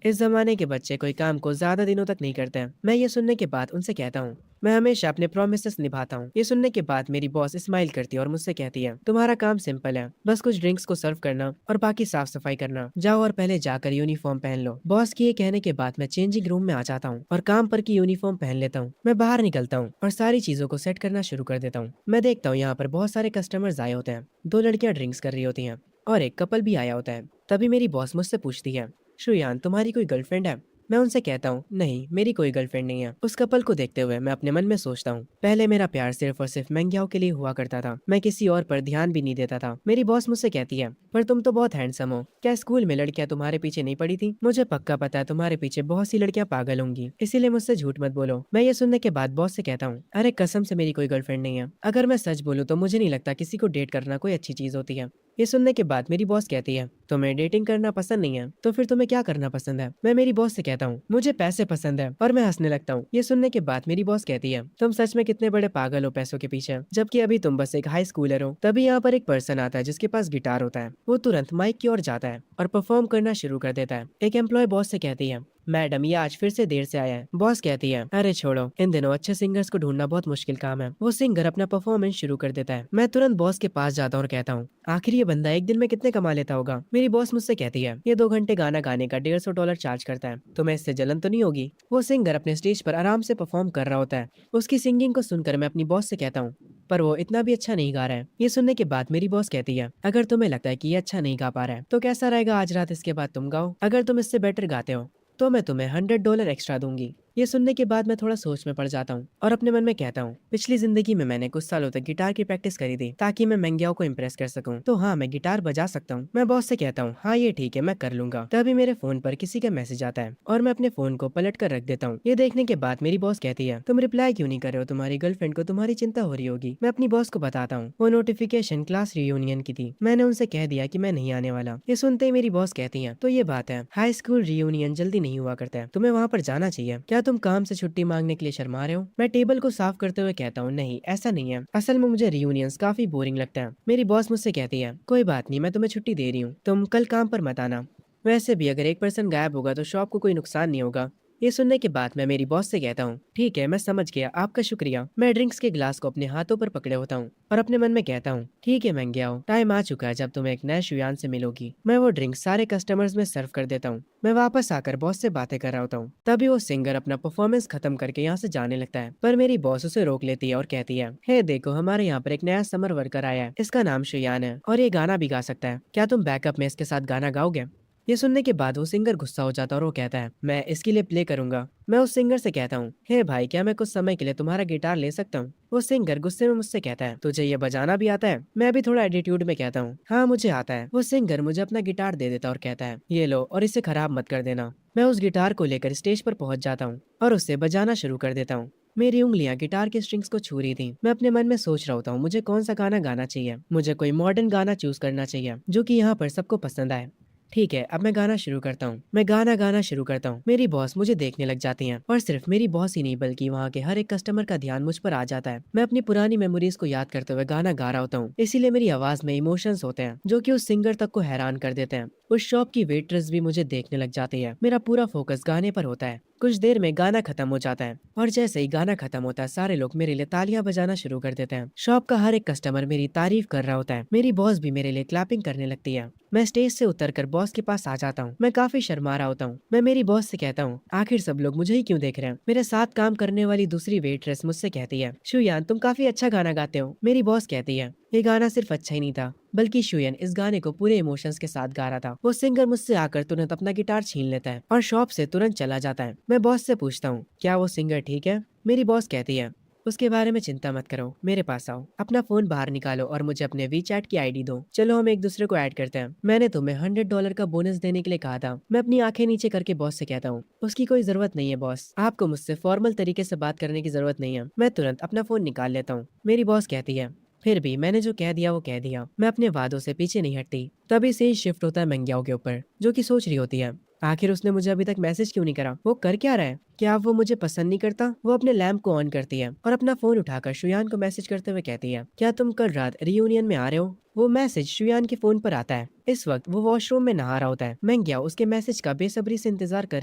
इस जमाने के बच्चे कोई काम को ज्यादा दिनों तक नहीं करते हैं। मैं ये सुनने के बाद उनसे कहता हूँ, मैं हमेशा अपने प्रोमिसेस निभाता हूँ। ये सुनने के बाद मेरी बॉस स्माइल करती है और मुझसे कहती है, तुम्हारा काम सिंपल है, बस कुछ ड्रिंक्स को सर्व करना और बाकी साफ सफाई करना। जाओ और पहले जाकर यूनिफॉर्म पहन लो। बॉस के ये कहने के बाद मैं चेंजिंग रूम में आ जाता हूँ और काम पर की यूनिफॉर्म पहन लेता हूँ। मैं बाहर निकलता हूँ और सारी चीजों को सेट करना शुरू कर देता हूँ। मैं देखता हूँ यहाँ पर बहुत सारे कस्टमर्स आए होते हैं। 2 लड़कियां ड्रिंक्स कर रही होती हैं और एक कपल भी आया होता है। तभी मेरी बॉस मुझसे पूछती है, शुयान तुम्हारी कोई गर्लफ्रेंड है? मैं उनसे कहता हूँ, नहीं मेरी कोई गर्लफ्रेंड नहीं है। उस कपल को देखते हुए मैं अपने मन में सोचता हूँ, पहले मेरा प्यार सिर्फ और सिर्फ मैंग्याओ के लिए हुआ करता था, मैं किसी और पर ध्यान भी नहीं देता था। मेरी बॉस मुझसे कहती है, पर तुम तो बहुत हैंडसम हो, क्या स्कूल में लड़कियां तुम्हारे पीछे नहीं पड़ी थी? मुझे पक्का पता है तुम्हारे पीछे बहुत सी लड़कियां पागल होंगी, इसीलिए मुझसे झूठ मत बोलो। मैं ये सुनने के बाद बॉस से कहता हूँ, अरे कसम से मेरी कोई गर्लफ्रेंड नहीं है। अगर मैं सच बोलूँ तो मुझे नहीं लगता किसी को डेट करना कोई अच्छी चीज होती है। ये सुनने के बाद मेरी बॉस कहती है, तुम्हें डेटिंग करना पसंद नहीं है तो फिर तुम्हें क्या करना पसंद है? मैं मेरी बॉस से कहता हूँ, मुझे पैसे पसंद है, और मैं हंसने लगता हूँ। ये सुनने के बाद मेरी बॉस कहती है, तुम सच में कितने बड़े पागल हो पैसों के पीछे, जबकि अभी तुम बस एक हाई स्कूलर हो। तभी यहाँ पर एक पर्सन आता है जिसके पास गिटार होता है। वो तुरंत माइक की ओर जाता है और परफॉर्म करना शुरू कर देता है। एक एम्प्लॉय बॉस से कहती है, मैडम ये आज फिर से देर से आया है। बॉस कहती है, अरे छोड़ो, इन दिनों अच्छे सिंगर्स को ढूंढना बहुत मुश्किल काम है। वो सिंगर अपना परफॉर्मेंस शुरू कर देता है। मैं तुरंत बॉस के पास जाता हूँ और कहता हूँ, आखिर ये बंदा एक दिन में कितने कमा लेता होगा? मेरी बॉस मुझसे कहती है, ये 2 घंटे गाना गाने का $150 चार्ज करता है। तुम्हें इससे जलन तो नहीं होगी? वो सिंगर अपने स्टेज पर आराम से परफॉर्म कर रहा होता है। उसकी सिंगिंग को सुनकर मैं अपनी बॉस से कहता हूँ, पर वो इतना भी अच्छा नहीं गा रहा है। ये सुनने के बाद मेरी बॉस कहती है, अगर तुम्हें लगता है कि ये अच्छा नहीं गा पा रहा है तो कैसा रहेगा आज रात इसके बाद तुम गाओ, अगर तुम इससे बेटर गाते हो तो मैं तुम्हें $100 एक्स्ट्रा दूंगी। ये सुनने के बाद मैं थोड़ा सोच में पड़ जाता हूँ और अपने मन में कहता हूँ, पिछली जिंदगी में मैंने कुछ सालों तक गिटार की प्रैक्टिस करी थी ताकि मैं मैंग्याओ को इम्प्रेस कर सकूं। तो हाँ, मैं गिटार बजा सकता हूँ। मैं बॉस से कहता हूँ, हाँ ये ठीक है, मैं कर लूंगा। तभी मेरे फोन पर किसी का मैसेज आता है और मैं अपने फोन को पलट कर रख देता हूँ। ये देखने के बाद मेरी बॉस कहती है, तुम रिप्लाई क्यों नहीं कर रहे हो? तुम्हारी गर्लफ्रेंड को तुम्हारी चिंता हो रही होगी। मैं अपनी बॉस को बताता हूँ, वो नोटिफिकेशन क्लास रियूनियन की थी, मैंने उनसे कह दिया कि मैं नहीं आने वाला। ये सुनते ही मेरी बॉस कहती है, तो ये बात है, हाई स्कूल रियूनियन जल्दी नहीं हुआ करता है, तुम्हें वहाँ पर जाना चाहिए। क्या तुम काम से छुट्टी मांगने के लिए शर्मा रहे हो? मैं टेबल को साफ करते हुए कहता हूँ, नहीं ऐसा नहीं है, असल में मुझे रियूनियंस काफी बोरिंग लगता है। मेरी बॉस मुझसे कहती है, कोई बात नहीं, मैं तुम्हें छुट्टी दे रही हूँ, तुम कल काम पर मत आना। वैसे भी अगर एक पर्सन गायब होगा तो शॉप को कोई नुकसान नहीं होगा। ये सुनने के बाद मैं मेरी बॉस से कहता हूँ, ठीक है मैं समझ गया, आपका शुक्रिया। मैं ड्रिंक्स के गिलास को अपने हाथों पर पकड़े होता हूँ और अपने मन में कहता हूँ, ठीक है महंगे आओ, टाइम आ चुका है जब तुम एक नए शुयान से मिलोगी। मैं वो ड्रिंक सारे कस्टमर्स में सर्व कर देता हूँ। मैं वापस आकर बॉस से बातें कर रहा होता हूँ, तभी वो सिंगर अपना परफॉर्मेंस खत्म करके यहाँ से जाने लगता है, पर मेरी बॉस उसे रोक लेती है और कहती है, हे देखो हमारे यहाँ पर एक नया समर वर्कर आया है, इसका नाम शुयान है और ये गाना भी गा सकता है, क्या तुम बैकअप में इसके साथ गाना गाओगे? ये सुनने के बाद वो सिंगर गुस्सा हो जाता है और वो कहता है, मैं इसके लिए प्ले करूंगा। मैं उस सिंगर से कहता हूँ, हे भाई क्या मैं कुछ समय के लिए तुम्हारा गिटार ले सकता हूँ? वो सिंगर गुस्से में मुझसे कहता है, तुझे ये बजाना भी आता है? मैं भी थोड़ा एटीट्यूड में कहता हूँ, हाँ मुझे आता है। वो सिंगर मुझे अपना गिटार दे देता और कहता है, ये लो और इसे खराब मत कर देना। मैं उस गिटार को लेकर स्टेज पर पहुंच जाता हूँ और उससे बजाना शुरू कर देता हूँ। मेरी उंगलियां गिटार के स्ट्रिंग्स को छू रही थी। मैं अपने मन में सोच रहा होता हूँ, मुझे कौन सा गाना गाना चाहिए। मुझे कोई मॉडर्न गाना चूज करना चाहिए जो कि यहाँ पर सबको पसंद आए। ठीक है, अब मैं गाना शुरू करता हूँ। मैं गाना गाना शुरू करता हूँ। मेरी बॉस मुझे देखने लग जाती हैं और सिर्फ मेरी बॉस ही नहीं बल्कि वहाँ के हर एक कस्टमर का ध्यान मुझ पर आ जाता है। मैं अपनी पुरानी मेमोरीज को याद करते हुए गाना गा रहा होता हूँ, इसीलिए मेरी आवाज में इमोशंस होते हैं जो कि उस सिंगर तक को हैरान कर देते हैं। उस शॉप की वेट्रेस भी मुझे देखने लग जाती है। मेरा पूरा फोकस गाने पर होता है। कुछ देर में गाना खत्म हो जाता है और जैसे ही गाना खत्म होता है सारे लोग मेरे लिए तालियां बजाना शुरू कर देते हैं। शॉप का हर एक कस्टमर मेरी तारीफ कर रहा होता है। मेरी बॉस भी मेरे लिए क्लैपिंग करने लगती है। मैं स्टेज से उतरकर बॉस के पास आ जाता हूँ। मैं काफी शर्मा रहा होता हूँ। मैं मेरी बॉस से कहता हूँ, आखिर सब लोग मुझे ही क्यों देख रहे हैं? मेरे साथ काम करने वाली दूसरी वेट्रेस मुझसे कहती है, शुयान तुम काफी अच्छा गाना गाते हो। मेरी बॉस कहती है, ये गाना सिर्फ अच्छा ही नहीं था बल्कि शुयन इस गाने को पूरे इमोशंस के साथ गा रहा था। वो सिंगर मुझसे आकर तुरंत अपना गिटार छीन लेता है और शॉप से तुरंत चला जाता है। मैं बॉस से पूछता हूँ, क्या वो सिंगर ठीक है? मेरी बॉस कहती है, उसके बारे में चिंता मत करो, मेरे पास आओ, अपना फोन बाहर निकालो और मुझे अपने वीचैट की आईडी दो, चलो हम एक दूसरे को ऐड करते हैं। मैंने तुम्हें $100 का बोनस देने के लिए कहा था। मैं अपनी आंखें नीचे करके बॉस से कहता हूँ, उसकी कोई जरूरत नहीं है बॉस, आपको मुझसे फॉर्मल तरीके से बात करने की जरूरत नहीं है। मैं तुरंत अपना फोन निकाल लेता हूँ। मेरी बॉस कहती है, फिर भी मैंने जो कह दिया वो कह दिया, मैं अपने वादों से पीछे नहीं हटती। तभी से ही शिफ्ट होता है मंग्याओं के ऊपर, जो कि सोच रही होती है, आखिर उसने मुझे अभी तक मैसेज क्यों नहीं करा? वो कर क्या रहा है? क्या वो मुझे पसंद नहीं करता? वो अपने लैंप को ऑन करती है और अपना फोन उठाकर शुयान को मैसेज करते हुए कहती है, क्या तुम कल रात रियूनियन में आ रहे हो? वो मैसेज शुयान के फोन पर आता है। इस वक्त वो वॉशरूम में नहा रहा होता है। मैंग्याओ उसके मैसेज का बेसब्री से इंतजार कर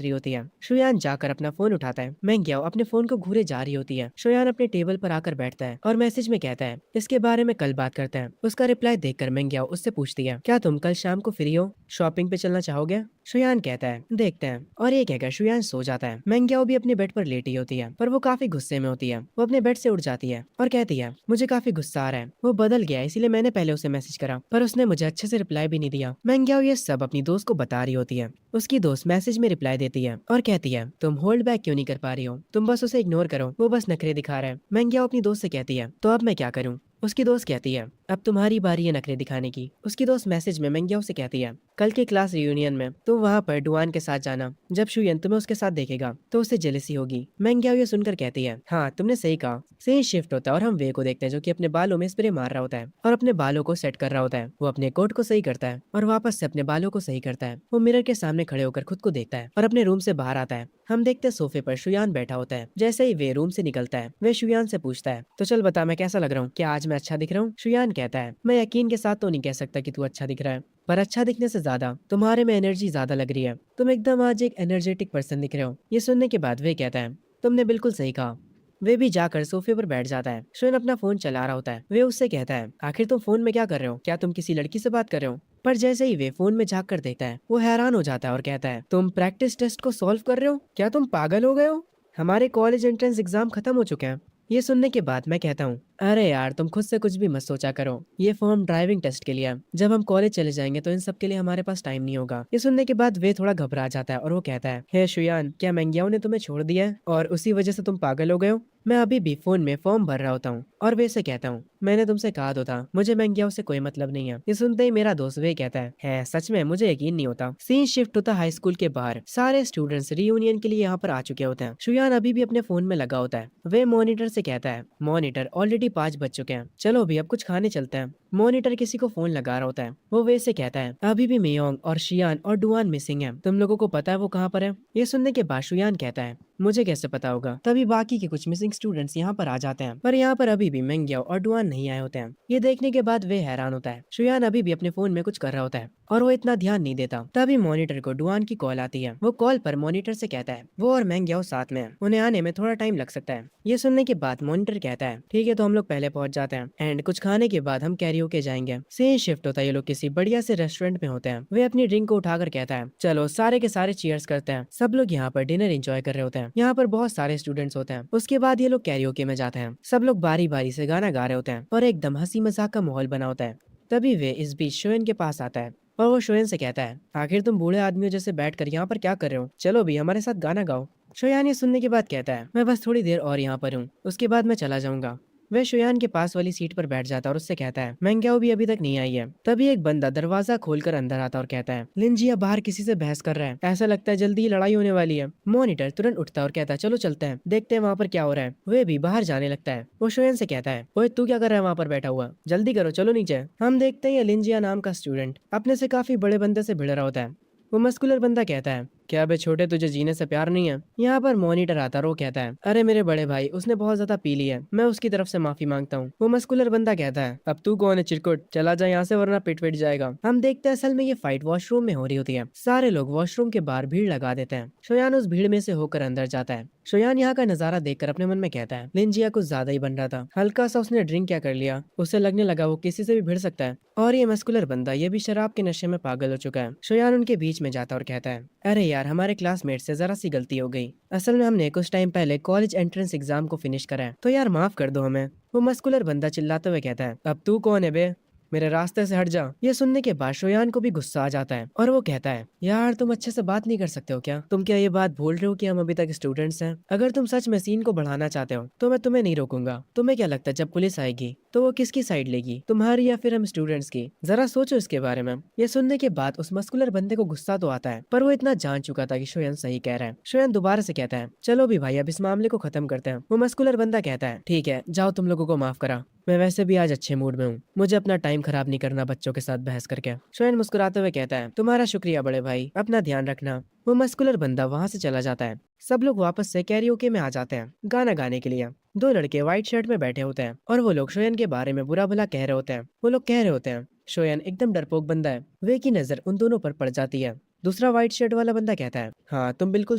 रही होती है। शुयान जाकर अपना फोन उठाता है। मैंग्याओ अपने फोन को घूरे जा रही होती है। शुयान अपने टेबल पर आकर बैठता है और मैसेज में कहता है, इसके बारे में कल बात करते हैं। उसका रिप्लाई देखकर मैंग्याओ उससे पूछती है, क्या तुम कल शाम को फ्री हो? शॉपिंग पे चलना चाहोगे? शुयान कहता है, देखते हैं, और ये कहकर शुयान सो जाता है। मैंग्याओ भी अपने बेड पर लेटी होती है, पर वो काफी गुस्से में होती है। वो अपने बेड से उठ जाती है और कहती है, मुझे काफी गुस्सा आ रहा है, वो बदल गया है, इसीलिए मैंने पहले उसे मैसेज करा पर उसने मुझे अच्छे से रिप्लाई भी नहीं दिया। मैंग्याओ ये सब अपनी दोस्त को बता रही होती है। उसकी दोस्त मैसेज में रिप्लाई देती है और कहती है, तुम होल्ड बैक क्यों नहीं कर पा रही हो? तुम बस उसे इग्नोर करो, वो बस नखरे दिखा रहा है। मैंग्याओ अपनी दोस्त से कहती है, तो अब मैं क्या करूँ? उसकी दोस्त कहती है, अब तुम्हारी बारी है नखरे दिखाने की। उसकी दोस्त मैसेज में मैंग्याओ से कहती है, कल के क्लास रियूनियन में तुम वहाँ पर डुआन के साथ जाना। जब शुयन तुम्हें उसके साथ देखेगा तो उसे जेलसी होगी। मैंग्याओ ये सुनकर कहती है, हाँ तुमने सही कहा। सही शिफ्ट होता है और हम वे को देखते हैं जो कि अपने बालों में स्प्रे मार रहा होता है और अपने बालों को सेट कर रहा होता है। वो अपने कोट को सही करता है और वापस से अपने बालों को सही करता है। वो मिरर के सामने खड़े होकर खुद को देखता है और अपने रूम से बाहर आता है। हम देखते हैं सोफे पर शुयान बैठा होता है। जैसे ही वे रूम से निकलता है वे शुयान से पूछता है, तो चल बता मैं कैसा लग रहा हूँ, क्या आज मैं अच्छा दिख रहा हूँ? शुयान कहता है, मैं यकीन के साथ तो नहीं कह सकता कि तू अच्छा दिख रहा है, पर अच्छा दिखने से ज्यादा तुम्हारे में एनर्जी ज्यादा लग रही है। तुम एकदम आज एक एनर्जेटिक पर्सन दिख रहे हो। ये सुनने के बाद वे कहता है, तुमने बिल्कुल सही कहा। वे भी जाकर सोफे पर बैठ जाता है। शुयन अपना फोन चला रहा होता है। वे उससे कहता है, आखिर तुम फोन में क्या कर रहे हो? क्या तुम किसी लड़की से बात कर रहे हो? पर जैसे ही वे फोन में झांक कर देखता है वो हैरान हो जाता है और कहता है, तुम प्रैक्टिस टेस्ट को सॉल्व कर रहे हो? क्या तुम पागल हो गए हो? हमारे कॉलेज एंट्रेंस एग्जाम खत्म हो चुके हैं। ये सुनने के बाद मैं कहता हूँ, अरे यार तुम खुद से कुछ भी मत सोचा करो, ये फॉर्म ड्राइविंग टेस्ट के लिए है। जब हम कॉलेज चले जाएंगे तो इन सब के लिए हमारे पास टाइम नहीं होगा। ये सुनने के बाद वे थोड़ा घबरा जाता है और वो कहता है, हे शुयान, क्या मैंग्याओ ने तुम्हें छोड़ दिया है और उसी वजह से तुम पागल हो गए हो? मैं अभी भी फोन में फॉर्म भर रहा होता हूँ और वे से कहता हूँ, मैंने तुमसे कहा तो था मुझे मैंग्याओ से कोई मतलब नहीं है। ये सुनते ही मेरा दोस्त वे कहता है सच में? मुझे यकीन नहीं होता। सीन शिफ्ट होता हाई स्कूल के बाहर। सारे स्टूडेंट्स रियूनियन के लिए यहाँ पर आ चुके होते हैं। शुयान अभी भी अपने फोन में लगा होता है। वे मॉनिटर से कहता है, मॉनिटर ऑलरेडी 5 बज चुके हैं, चलो भी अब कुछ खाने चलते हैं। मॉनिटर किसी को फोन लगा रहा होता है। वो वे से कहता है अभी भी मियोंग और शियान और डुआन मिसिंग है, तुम लोगों को पता है वो कहाँ पर है? ये सुनने के बाद शुयान कहता है मुझे कैसे पता होगा। तभी बाकी के कुछ मिसिंग स्टूडेंट्स यहाँ पर आ जाते हैं, पर यहाँ पर अभी भी मेंग्याओ और डुआन नहीं आए होते हैं। ये देखने के बाद वे हैरान होता है। शुयान अभी भी अपने फोन में कुछ कर रहा होता है और वो इतना ध्यान नहीं देता। तभी मॉनिटर को डुआन की कॉल आती है। वो कॉल पर मॉनिटर से कहता है वो और मेंग्याओ साथ में है, उन्हें आने में थोड़ा टाइम लग सकता है। ये सुनने के बाद मॉनिटर कहता है ठीक है, तो हम लोग पहले पहुंच जाते हैं एंड कुछ खाने के बाद हम कैरियोके जाएंगे। सेम शिफ्ट होता है, ये लोग किसी बढ़िया से रेस्टोरेंट में होते हैं। वे अपनी ड्रिंक को उठाकर कहता है चलो सारे के सारे चीयर्स करते हैं। सब लोग यहाँ पर डिनर एंजॉय कर रहे होते हैं। यहाँ पर बहुत सारे स्टूडेंट्स होते हैं। उसके बाद ये लोग कैरियोके में जाते हैं। सब लोग बारी बारी से गाना गा रहे होते हैं और एकदम हंसी मजाक का माहौल बना होता है। तभी वे इस बीच शोएन के पास आता है और वो शोएन से कहता है आखिर तुम बूढ़े आदमियों जैसे बैठकर यहाँ पर क्या कर रहे हो, चलो भी हमारे साथ गाना गाओ। शोयान ये सुनने के बाद कहता है मैं बस थोड़ी देर और यहाँ पर हूँ, उसके बाद मैं चला जाऊंगा। वह शोयान के पास वाली सीट पर बैठ जाता है और उससे कहता है मेंग्याओ भी अभी तक नहीं आई है। तभी एक बंदा दरवाजा खोलकर अंदर आता और कहता है लिंजिया बाहर किसी से बहस कर रहा है, ऐसा लगता है जल्दी ही लड़ाई होने वाली है। मॉनिटर तुरंत उठता है और कहता है चलो चलते हैं, देखते हैं वहाँ पर क्या हो रहा है। वे भी बाहर जाने लगता है। वो शोयान से कहता है ओए तू क्या कर रहा है वहाँ पर बैठा हुआ, जल्दी करो चलो नीचे। हम देखते हैं लिंजिया नाम का स्टूडेंट अपने से काफी बड़े बंदे से भिड़ रहा होता है। वो मस्कुलर बंदा कहता है क्या बे छोटे तुझे जीने से प्यार नहीं है? यहाँ पर मॉनिटर आता है, वो कहता है अरे मेरे बड़े भाई उसने बहुत ज्यादा पी ली है, मैं उसकी तरफ से माफी मांगता हूँ। वो मस्कुलर बंदा कहता है अब तू कौन है चिरकुट, चला जा यहाँ से वरना पिट पिट जाएगा। हम देखते हैं असल में ये फाइट वॉशरूम में हो रही होती है। सारे लोग वॉशरूम के बाहर भीड़ लगा देते हैं। शोयान उस भीड़ में से होकर अंदर जाता है। शोयान यहाँ का नजारा देखकर अपने मन में कहता है लिंजिया कुछ ज्यादा ही बन रहा था, हल्का सा उसने ड्रिंक क्या कर लिया, उसे लगने लगा वो किसी से भी भिड़ सकता है। और ये मस्कुलर बंदा ये भी शराब के नशे में पागल हो चुका है। शोयान उनके बीच में जाता और कहता है अरे यार हमारे क्लासमेट से जरा सी गलती हो गई, असल में हमने कुछ टाइम पहले कॉलेज एंट्रेंस एग्जाम को फिनिश करा है, तो यार माफ कर दो हमें। वो मस्कुलर बंदा चिल्लाते हुए कहता है अब तू कौन है बे, मेरे रास्ते से हट जा। ये सुनने के बाद शोयान को भी गुस्सा आ जाता है और वो कहता है यार तुम अच्छे से बात नहीं कर सकते हो क्या, तुम क्या ये बात भूल रहे हो कि हम अभी तक स्टूडेंट्स हैं? अगर तुम सच में सीन को बढ़ाना चाहते हो तो मैं तुम्हें नहीं रोकूंगा। तुम्हें क्या लगता है जब पुलिस आएगी तो वो किसकी साइड लेगी, तुम्हारी या फिर हम स्टूडेंट्स की? जरा सोचो इसके बारे में। ये सुनने के बाद उस मस्कुलर बंदे को गुस्सा तो आता है, पर वो इतना जान चुका था कि शोयन सही कह रहा है। शोयन दोबारा से कहता है चलो भी भाई अब इस मामले को खत्म करते हैं। वो मस्कुलर बंदा कहता है ठीक है जाओ, तुम लोगों को माफ करा, मैं वैसे भी आज अच्छे मूड में हूँ, मुझे अपना टाइम खराब नहीं करना बच्चों के साथ बहस करके। शोयन मुस्कुराते हुए कहता है तुम्हारा शुक्रिया बड़े भाई, अपना ध्यान रखना। वो मस्कुलर बंदा वहाँ से चला जाता है। सब लोग वापस से कैरियोके में आ जाते हैं गाना गाने के लिए। दो लड़के व्हाइट शर्ट में बैठे होते हैं और वो लोग शोयन के बारे में बुरा भला कह रहे होते हैं। वो लोग कह रहे होते हैं शोयन एकदम डरपोक बंदा है। वे की नजर उन दोनों पर पड़ जाती है। दूसरा व्हाइट शर्ट वाला बंदा कहता है हाँ तुम बिल्कुल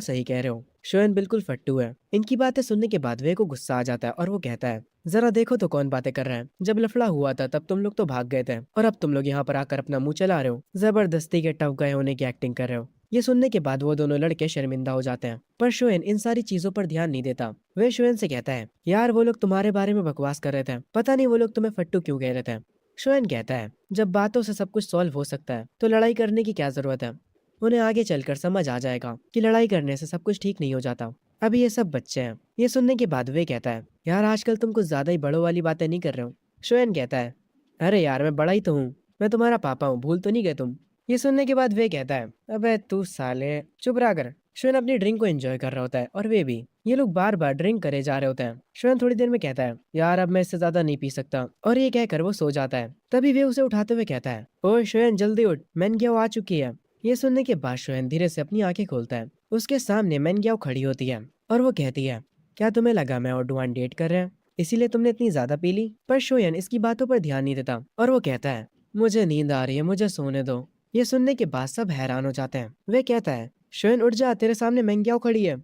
सही कह रहे हो, शोयन बिल्कुल फट्टू है। इनकी बातें सुनने के बाद वे को गुस्सा आ जाता है और वो कहता है जरा देखो तो कौन बातें कर रहा है, जब लफड़ा हुआ था तब तुम लोग तो भाग गए थे और अब तुम लोग यहाँ पर आकर अपना मुंह चला रहे हो, जबरदस्ती के टफ गए होने की एक्टिंग कर रहे हो। ये सुनने के बाद वो दोनों लड़के शर्मिंदा हो जाते हैं, पर शोएन इन सारी चीजों पर ध्यान नहीं देता। वे शोएन से कहता है यार वो लोग तुम्हारे बारे में बकवास कर रहे थे, पता नहीं वो लोग तुम्हें फट्टू क्यों कह रहे थे। शोएन कहता है जब बातों से सब कुछ सॉल्व हो सकता है तो लड़ाई करने की क्या जरूरत है, उन्हें आगे चलकर समझ आ जाएगा कि लड़ाई करने से सब कुछ ठीक नहीं हो जाता, अभी ये सब बच्चे हैं। ये सुनने के बाद वे कहता है यार आजकल तुम कुछ ज्यादा ही बड़ों वाली बातें नहीं कर रहे हो। शोएन कहता है अरे यार मैं बड़ा ही तो हूँ, मैं तुम्हारा पापा हूँ, भूल तो नहीं गए तुम। ये सुनने के बाद वे कहता है अबे तू साले चुप रहा कर। शोएन अपनी ड्रिंक को एंजॉय कर रहा होता है और वे भी। ये लोग बार बार ड्रिंक करे जा रहे होते हैं। शोएन थोड़ी देर में कहता है यार अब मैं इससे ज्यादा नहीं पी सकता, और ये कहकर वो सो जाता है। तभी वे उसे उठाते हुए कहता है ओए शोएन जल्दी उठ, मैनग्याओ आ चुकी है। ये सुनने के बाद शोएन धीरे से अपनी आंखें खोलता है। उसके सामने मैनग्याओ खड़ी होती है और वो कहती है क्या तुम्हें लगा मैं और डुआन डेट कर रहे हैं इसीलिए तुमने इतनी ज्यादा पी ली? पर शोयन इसकी बातों पर ध्यान नहीं देता और वो कहता है मुझे नींद आ रही है, मुझे सोने दो। ये सुनने के बाद सब हैरान हो जाते हैं। वे कहता है शोयन उठ जा, तेरे सामने मेंग्याओ खड़ी है।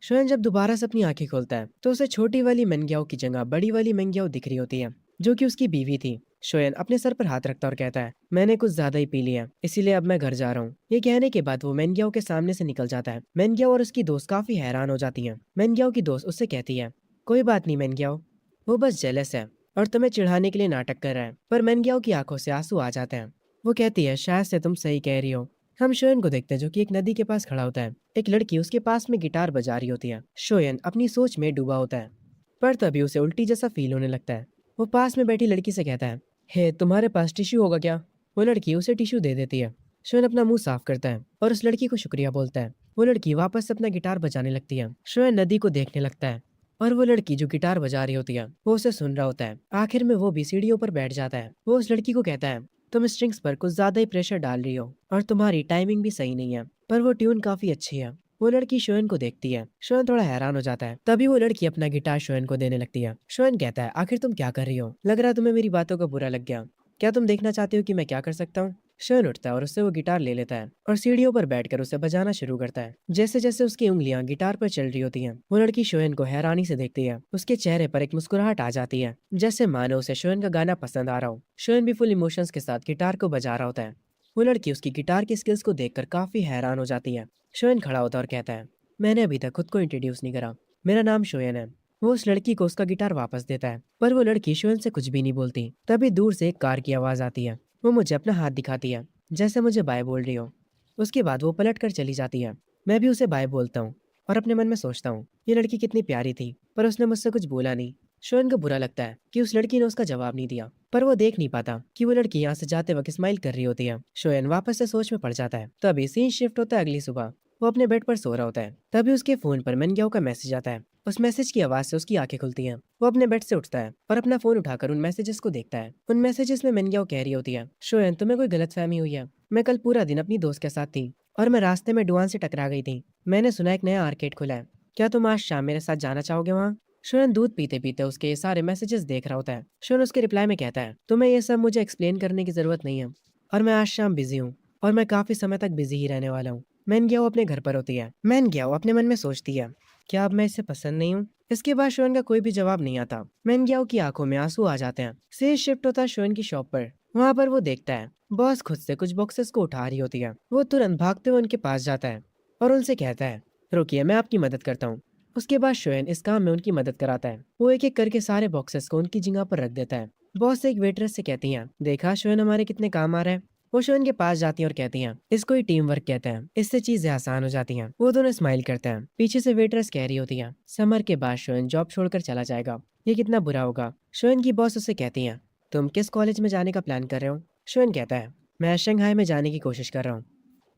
शोयन जब दोबारा से अपनी आंखें खोलता है तो उसे छोटी वाली मेंग्याओ की जगह बड़ी वाली मेंग्याओ दिख रही होती है जो कि उसकी बीवी थी। शोयन अपने सर पर हाथ रखता और कहता है मैंने कुछ ज्यादा ही पी लिया इसीलिए अब मैं घर जा रहा हूँ। ये कहने के बाद वो मेंग्याओ के सामने से निकल जाता है। मेंग्याओ और उसकी दोस्त काफी हैरान हो जाती हैं। मेंग्याओ की दोस्त उससे कहती है कोई बात नहीं मेंग्याओ, वो बस जेलस है और तुम्हें चिढ़ाने के लिए नाटक कर रहा है। पर मेंग्याओ की आंखों से आंसू आ जाते हैं। वो कहती है शायद से तुम सही कह रही हो। हम शोयन को देखते हैं जो कि एक नदी के पास खड़ा होता है। एक लड़की उसके पास में गिटार बजा रही होती है। शोयन अपनी सोच में डूबा होता है, पर तभी उसे उल्टी जैसा फील होने लगता है। वो पास में बैठी लड़की से कहता है हे तुम्हारे पास टिश्यू होगा क्या? वो लड़की उसे टिश्यू दे देती है। शोयन अपना मुंह साफ करता है और उस लड़की को शुक्रिया बोलता है। वो लड़की वापस से अपना गिटार बजाने लगती है। शोयन नदी को देखने लगता है और वो लड़की जो गिटार बजा रही होती है वो उसे सुन रहा होता है। आखिर में वो भी सीढ़ियों पर बैठ जाता है। वो उस लड़की को कहता है, तुम स्ट्रिंग्स पर कुछ ज्यादा ही प्रेशर डाल रही हो और तुम्हारी टाइमिंग भी सही नहीं है, पर वो ट्यून काफी अच्छी है। वो लड़की शोएन को देखती है। शोएन थोड़ा हैरान हो जाता है। तभी वो लड़की अपना गिटार शोएन को देने लगती है। शोएन कहता है, आखिर तुम क्या कर रही हो? लग रहा है तुम्हें मेरी बातों का बुरा लग गया। क्या तुम देखना चाहती हो कि मैं क्या कर सकता हूँ? शोएन उठता है और उससे वो गिटार ले लेता है और सीढ़ियों पर बैठकर उसे बजाना शुरू करता है। जैसे जैसे उसकी उंगलियां गिटार पर चल रही होती हैं, वो लड़की शोएन को हैरानी से देखती है। उसके चेहरे पर एक मुस्कुराहट आ जाती है, जैसे मानो उसे शोएन का गाना पसंद आ रहा हो। शोएन भी फुल इमोशंस के साथ गिटार को बजा रहा होता है। वो लड़की उसकी गिटार की स्किल्स को देखकर काफी हैरान हो जाती है। शोएन खड़ा होता है और कहता है, मैंने अभी तक खुद को इंट्रोड्यूस नहीं करा। मेरा नाम शोएन है। वो उस लड़की को उसका गिटार वापस देता है, पर वो लड़की शोएन से कुछ भी नहीं बोलती। तभी दूर से एक कार की आवाज आती है। वो मुझे अपना हाथ दिखाती है, जैसे मुझे बाय बोल रही हो। उसके बाद वो पलट कर चली जाती है। मैं भी उसे बाय बोलता हूँ और अपने मन में सोचता हूँ, ये लड़की कितनी प्यारी थी, पर उसने मुझसे कुछ बोला नहीं। शोएन को बुरा लगता है कि उस लड़की ने उसका जवाब नहीं दिया, पर वो देख नहीं पाता कि वो लड़की यहाँ से जाते वक्त स्माइल कर रही होती है। शोएन वापस से सोच में पड़ जाता है। तभी सीन शिफ्ट होता है अगली सुबह। वो अपने बेड पर सो रहा होता है। तभी उसके फोन पर मेनग्याओ का मैसेज आता है। उस मैसेज की आवाज से उसकी आंखें खुलती हैं। वो अपने बेड से उठता है और अपना फोन उठाकर उन मैसेजेस को देखता है। उन मैसेजेस में मेनग्याओ कह रही होती है, शोएन तुम्हें कोई गलतफहमी हुई है। मैं कल पूरा दिन अपनी दोस्त के साथ थी और मैं रास्ते में डुआन से टकरा गई थी। मैंने सुना एक नया आर्केड खुला है। क्या तुम आज शाम मेरे साथ जाना चाहोगे वहाँ? शोएन दूध पीते पीते उसके ये सारे मैसेजेस देख रहा होता है। शोएन उसके रिप्लाई में कहता है, तुम्हें ये सब मुझे एक्सप्लेन करने की जरूरत नहीं है, और मैं आज शाम बिजी हूँ और मैं काफी समय तक बिजी ही रहने वाला हूँ। मैन गया अपने घर पर होती है। मैन गया अपने मन में सोचती है, क्या अब मैं इसे पसंद नहीं हूँ? इसके बाद शोएन का कोई भी जवाब नहीं आता। मैन ग्याओ की आंखों में आंसू आ जाते हैं। से शिफ्ट होता है शोएन की शॉप पर। वहाँ पर वो देखता है बॉस खुद से कुछ बॉक्सेस को उठा रही होती है। वो तुरंत भागते हुए उनके पास जाता है और उनसे कहता है, रुकिए मैं आपकी मदद करता हूँ। उसके बाद शोएन इस काम में उनकी मदद कराता है। वो एक एक करके सारे बॉक्सेस को उनकी जगह पर रख देता है। बॉस एक वेटरेस से कहती है, देखा शोएन हमारे कितने काम आ रहे हैं। वो शोएन के पास जाती हैं और कहती हैं, इसको ही टीम वर्क कहते हैं, इससे चीजें आसान हो जाती हैं। वो दोनों स्माइल करते हैं। पीछे से वेटरेस कह रही होती है, समर के बाद शोएन जॉब छोड़कर चला जाएगा, ये कितना बुरा होगा। शोएन की बॉस उससे कहती हैं, तुम किस कॉलेज में जाने का प्लान कर रहे हो? शोएन कहता है, मैं शंघाई में जाने की कोशिश कर रहा हूँ।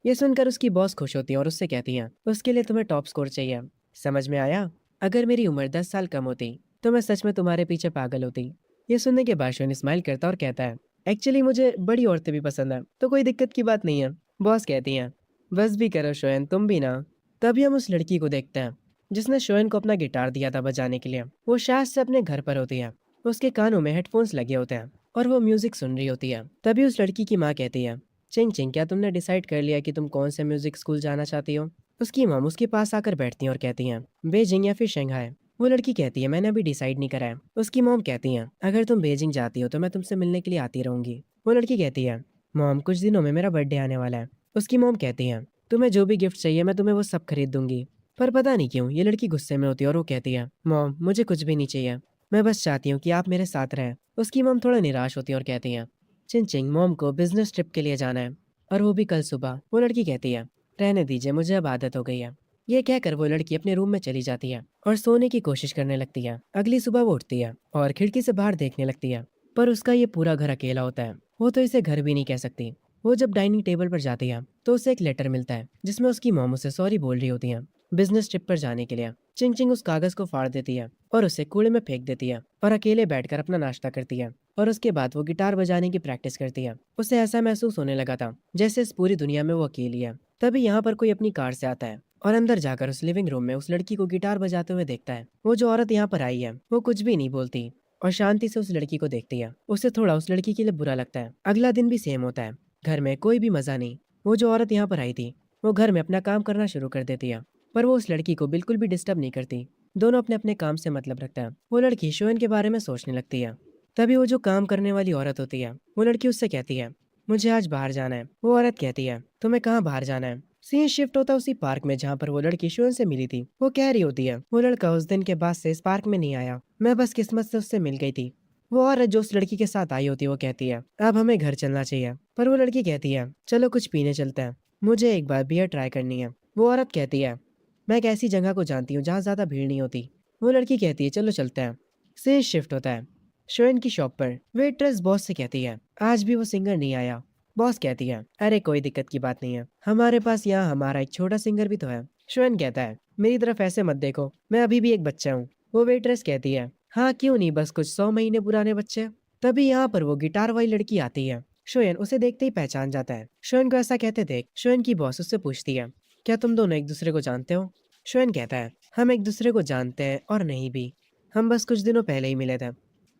ये सुनकर उसकी बॉस खुश होती है और उससे कहती हैं, उसके लिए तुम्हें टॉप स्कोर चाहिए। समझ में आया? अगर मेरी उम्र 10 साल कम होती तो मैं सच में तुम्हारे पीछे पागल होती। ये सुनने के बाद शोएन स्माइल करता और कहता है, एक्चुअली मुझे बड़ी औरतें भी पसंद है, तो कोई दिक्कत की बात नहीं है। बॉस कहती हैं, बस भी करो शोएन, तुम भी ना। तभी हम उस लड़की को देखते हैं जिसने शोएन को अपना गिटार दिया था बजाने के लिए। वो शायद से अपने घर पर होती है। उसके कानों में हेडफोन्स लगे होते हैं और वो म्यूजिक सुन रही होती है। तभी उस लड़की की माँ कहती है, चिंग चिंग क्या तुमने डिसाइड कर लिया कि तुम कौन से म्यूजिक स्कूल जाना चाहती हो? उसकी मॉम उसके पास आकर बैठती हैं और कहती हैं, बेजिंग या फिर शंघाई? वो लड़की कहती है, मैंने अभी डिसाइड नहीं करा है। उसकी मॉम कहती हैं, अगर तुम बेजिंग जाती हो तो मैं तुमसे मिलने के लिए आती रहूंगी। वो लड़की कहती है, मॉम कुछ दिनों में मेरा बर्थडे आने वाला है। उसकी मॉम कहती हैं, तुम्हें जो भी गिफ्ट चाहिए मैं तुम्हें वो सब खरीद दूंगी। पर पता नहीं क्यों ये लड़की गुस्से में होती है और वो कहती है, मॉम मुझे कुछ भी नहीं चाहिए, मैं बस चाहती हूँ कि आप मेरे साथ रहें। उसकी मॉम थोड़ा निराश होती है और कहती हैं, चिंचिंग मॉम को बिजनेस ट्रिप के लिए जाना है, और वो भी कल सुबह। वो लड़की कहती है, रहने दीजिए मुझे अब आदत हो गई है। ये कहकर वो लड़की अपने रूम में चली जाती है और सोने की कोशिश करने लगती है। अगली सुबह वो उठती है और खिड़की से बाहर देखने लगती है, पर उसका ये पूरा घर अकेला होता है। वो तो इसे घर भी नहीं कह सकती। वो जब डाइनिंग टेबल पर जाती है तो उसे एक लेटर मिलता है जिसमें उसकी मॉम उसे सॉरी बोल रही होती है बिजनेस ट्रिप पर जाने के लिए। चिंग चिंग उस कागज को फाड़ देती है और उसे कूड़े में फेंक देती है और अकेले बैठकर अपना नाश्ता करती है। और उसके बाद वो गिटार बजाने की प्रैक्टिस करती है। उसे ऐसा महसूस होने लगा था जैसे इस पूरी दुनिया में वो अकेली है। तभी यहाँ पर कोई अपनी कार से आता है और अंदर जाकर उस लिविंग रूम में उस लड़की को गिटार बजाते हुए देखता है। वो जो औरत यहाँ पर आई है वो कुछ भी नहीं बोलती और शांति से उस लड़की को देखती है। उसे थोड़ा उस लड़की के लिए बुरा लगता है। अगला दिन भी सेम होता है। घर में कोई भी मजा नहीं। वो जो औरत यहाँ पर आई थी वो घर में अपना काम करना शुरू कर देती है, पर वो उस लड़की को बिल्कुल भी डिस्टर्ब नहीं करती। दोनों अपने अपने काम से मतलब रखते हैं। वो लड़की शोएन के बारे में सोचने लगती है। तभी वो जो काम करने वाली औरत होती है वो लड़की उससे कहती है, मुझे आज बाहर जाना है। वो औरत कहती है, तुम्हें कहाँ बाहर जाना है? सीन शिफ्ट होता उसी पार्क में जहाँ पर वो लड़की शोएन से मिली थी। वो कह रही होती है, वो लड़का उस दिन के बाद से इस पार्क में नहीं आया, मैं बस किस्मत से उससे मिल गई थी। वो औरत जो उस लड़की के साथ आई होती है वो कहती है, अब हमें घर चलना चाहिए। पर वो लड़की कहती है, चलो कुछ पीने चलते हैं, मुझे एक बार बियर ट्राई करनी है। वो औरत कहती है, मैं एक ऐसी जगह को जानती हूँ जहाँ ज्यादा भीड़ नहीं होती। वो लड़की कहती है, चलो चलते हैं। सीन शिफ्ट होता है शोएन की शॉप पर। वेट्रेस बॉस से कहती है, आज भी वो सिंगर नहीं आया। बॉस कहती है, अरे कोई दिक्कत की बात नहीं है, हमारे पास यहाँ हमारा एक छोटा सिंगर भी तो है। शोएन कहता है, मेरी तरफ ऐसे मत देखो, मैं अभी भी एक बच्चा हूँ। वो वेट्रेस कहती है, हाँ क्यों नहीं, बस कुछ 100 महीने पुराने बच्चे। तभी यहाँ पर वो गिटार वाली लड़की आती है। शोयन उसे देखते ही पहचान जाता है। शोयन को ऐसा कहते देख शोयन की बॉस उससे पूछती है, क्या तुम दोनों एक दूसरे को जानते हो? शोयन कहता है, हम एक दूसरे को जानते हैं और नहीं भी, हम बस कुछ दिनों पहले ही मिले थे।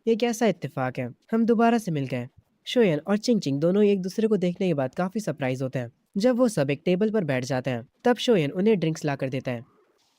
ये कैसा इत्तेफाक है, हम दोबारा से मिल गए। शोयन और चिंग चिंग दोनों ही एक दूसरे को देखने के बाद काफी सरप्राइज होते हैं। जब वो सब एक टेबल पर बैठ जाते हैं तब शोयन उन्हें ड्रिंक्स ला कर देता है।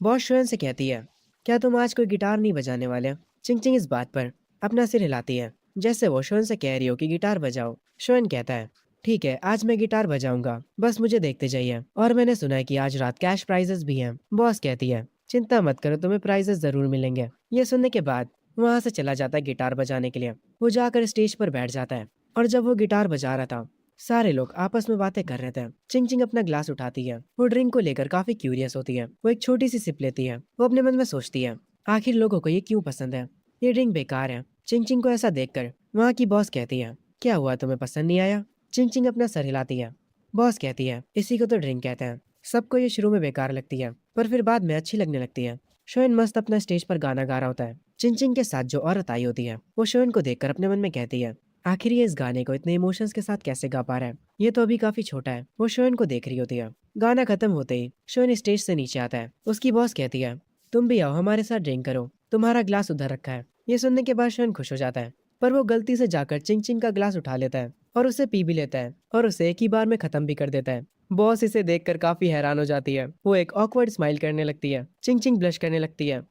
बॉस शोयन से कहती है, क्या तुम आज कोई गिटार नहीं बजाने वाले? चिंग चिंग इस बात पर अपना सिर हिलाती है, जैसे वो शोयन से कह रही हो कि गिटार बजाओ। शोयन कहता है, ठीक है आज मैं गिटार बजाऊंगा, बस मुझे देखते जाइए, और मैंने सुना है कि आज रात कैश प्राइजेस भी हैं। बॉस कहती है, चिंता मत करो, तुम्हें प्राइजेस जरूर मिलेंगे। ये सुनने के बाद वहां से चला जाता है गिटार बजाने के लिए। वो जाकर स्टेज पर बैठ जाता है, और जब वो गिटार बजा रहा था सारे लोग आपस में बातें कर रहे थे। चिंग चिंग अपना ग्लास उठाती है, वो ड्रिंक को लेकर काफी क्यूरियस होती है। वो एक छोटी सी सिप लेती है। वो अपने मन में सोचती है, आखिर लोगों को ये क्यों पसंद है, ये ड्रिंक बेकार है। चिंग चिंग को ऐसा देखकर वहाँ की बॉस कहती है, क्या हुआ, तुम्हें पसंद नहीं आया? चिंग चिंग अपना सर हिलाती है। बॉस कहती है, इसी को तो ड्रिंक कहते हैं, सबको ये शुरू में बेकार लगती है पर फिर बाद में अच्छी लगने लगती है। शोयन मस्त अपना स्टेज पर गाना गा रहा होता है। चिंग चिंग के साथ जो औरत आई होती है वो शोयन को देखकर अपने मन में कहती है, आखिर ये इस गाने को इतने इमोशंस के साथ कैसे गा पा रहा है, ये तो अभी काफी छोटा है। वो शोयन को देख रही होती है। गाना खत्म होते ही शोयन स्टेज से नीचे आता है। उसकी बॉस कहती है, तुम भी आओ हमारे साथ ड्रिंक करो, तुम्हारा ग्लास उधर रखा है। ये सुनने के बाद शोयन खुश हो जाता है, पर वो गलती से जाकर चिंग चिंग का ग्लास उठा लेता है और उसे पी भी लेता है और उसे एक ही बार में खत्म भी कर देता है। बॉस इसे देखकर काफी हैरान हो जाती है। वो एक ऑकवर्ड स्माइल करने लगती है। चिंग चिंग ब्लश करने लगती है,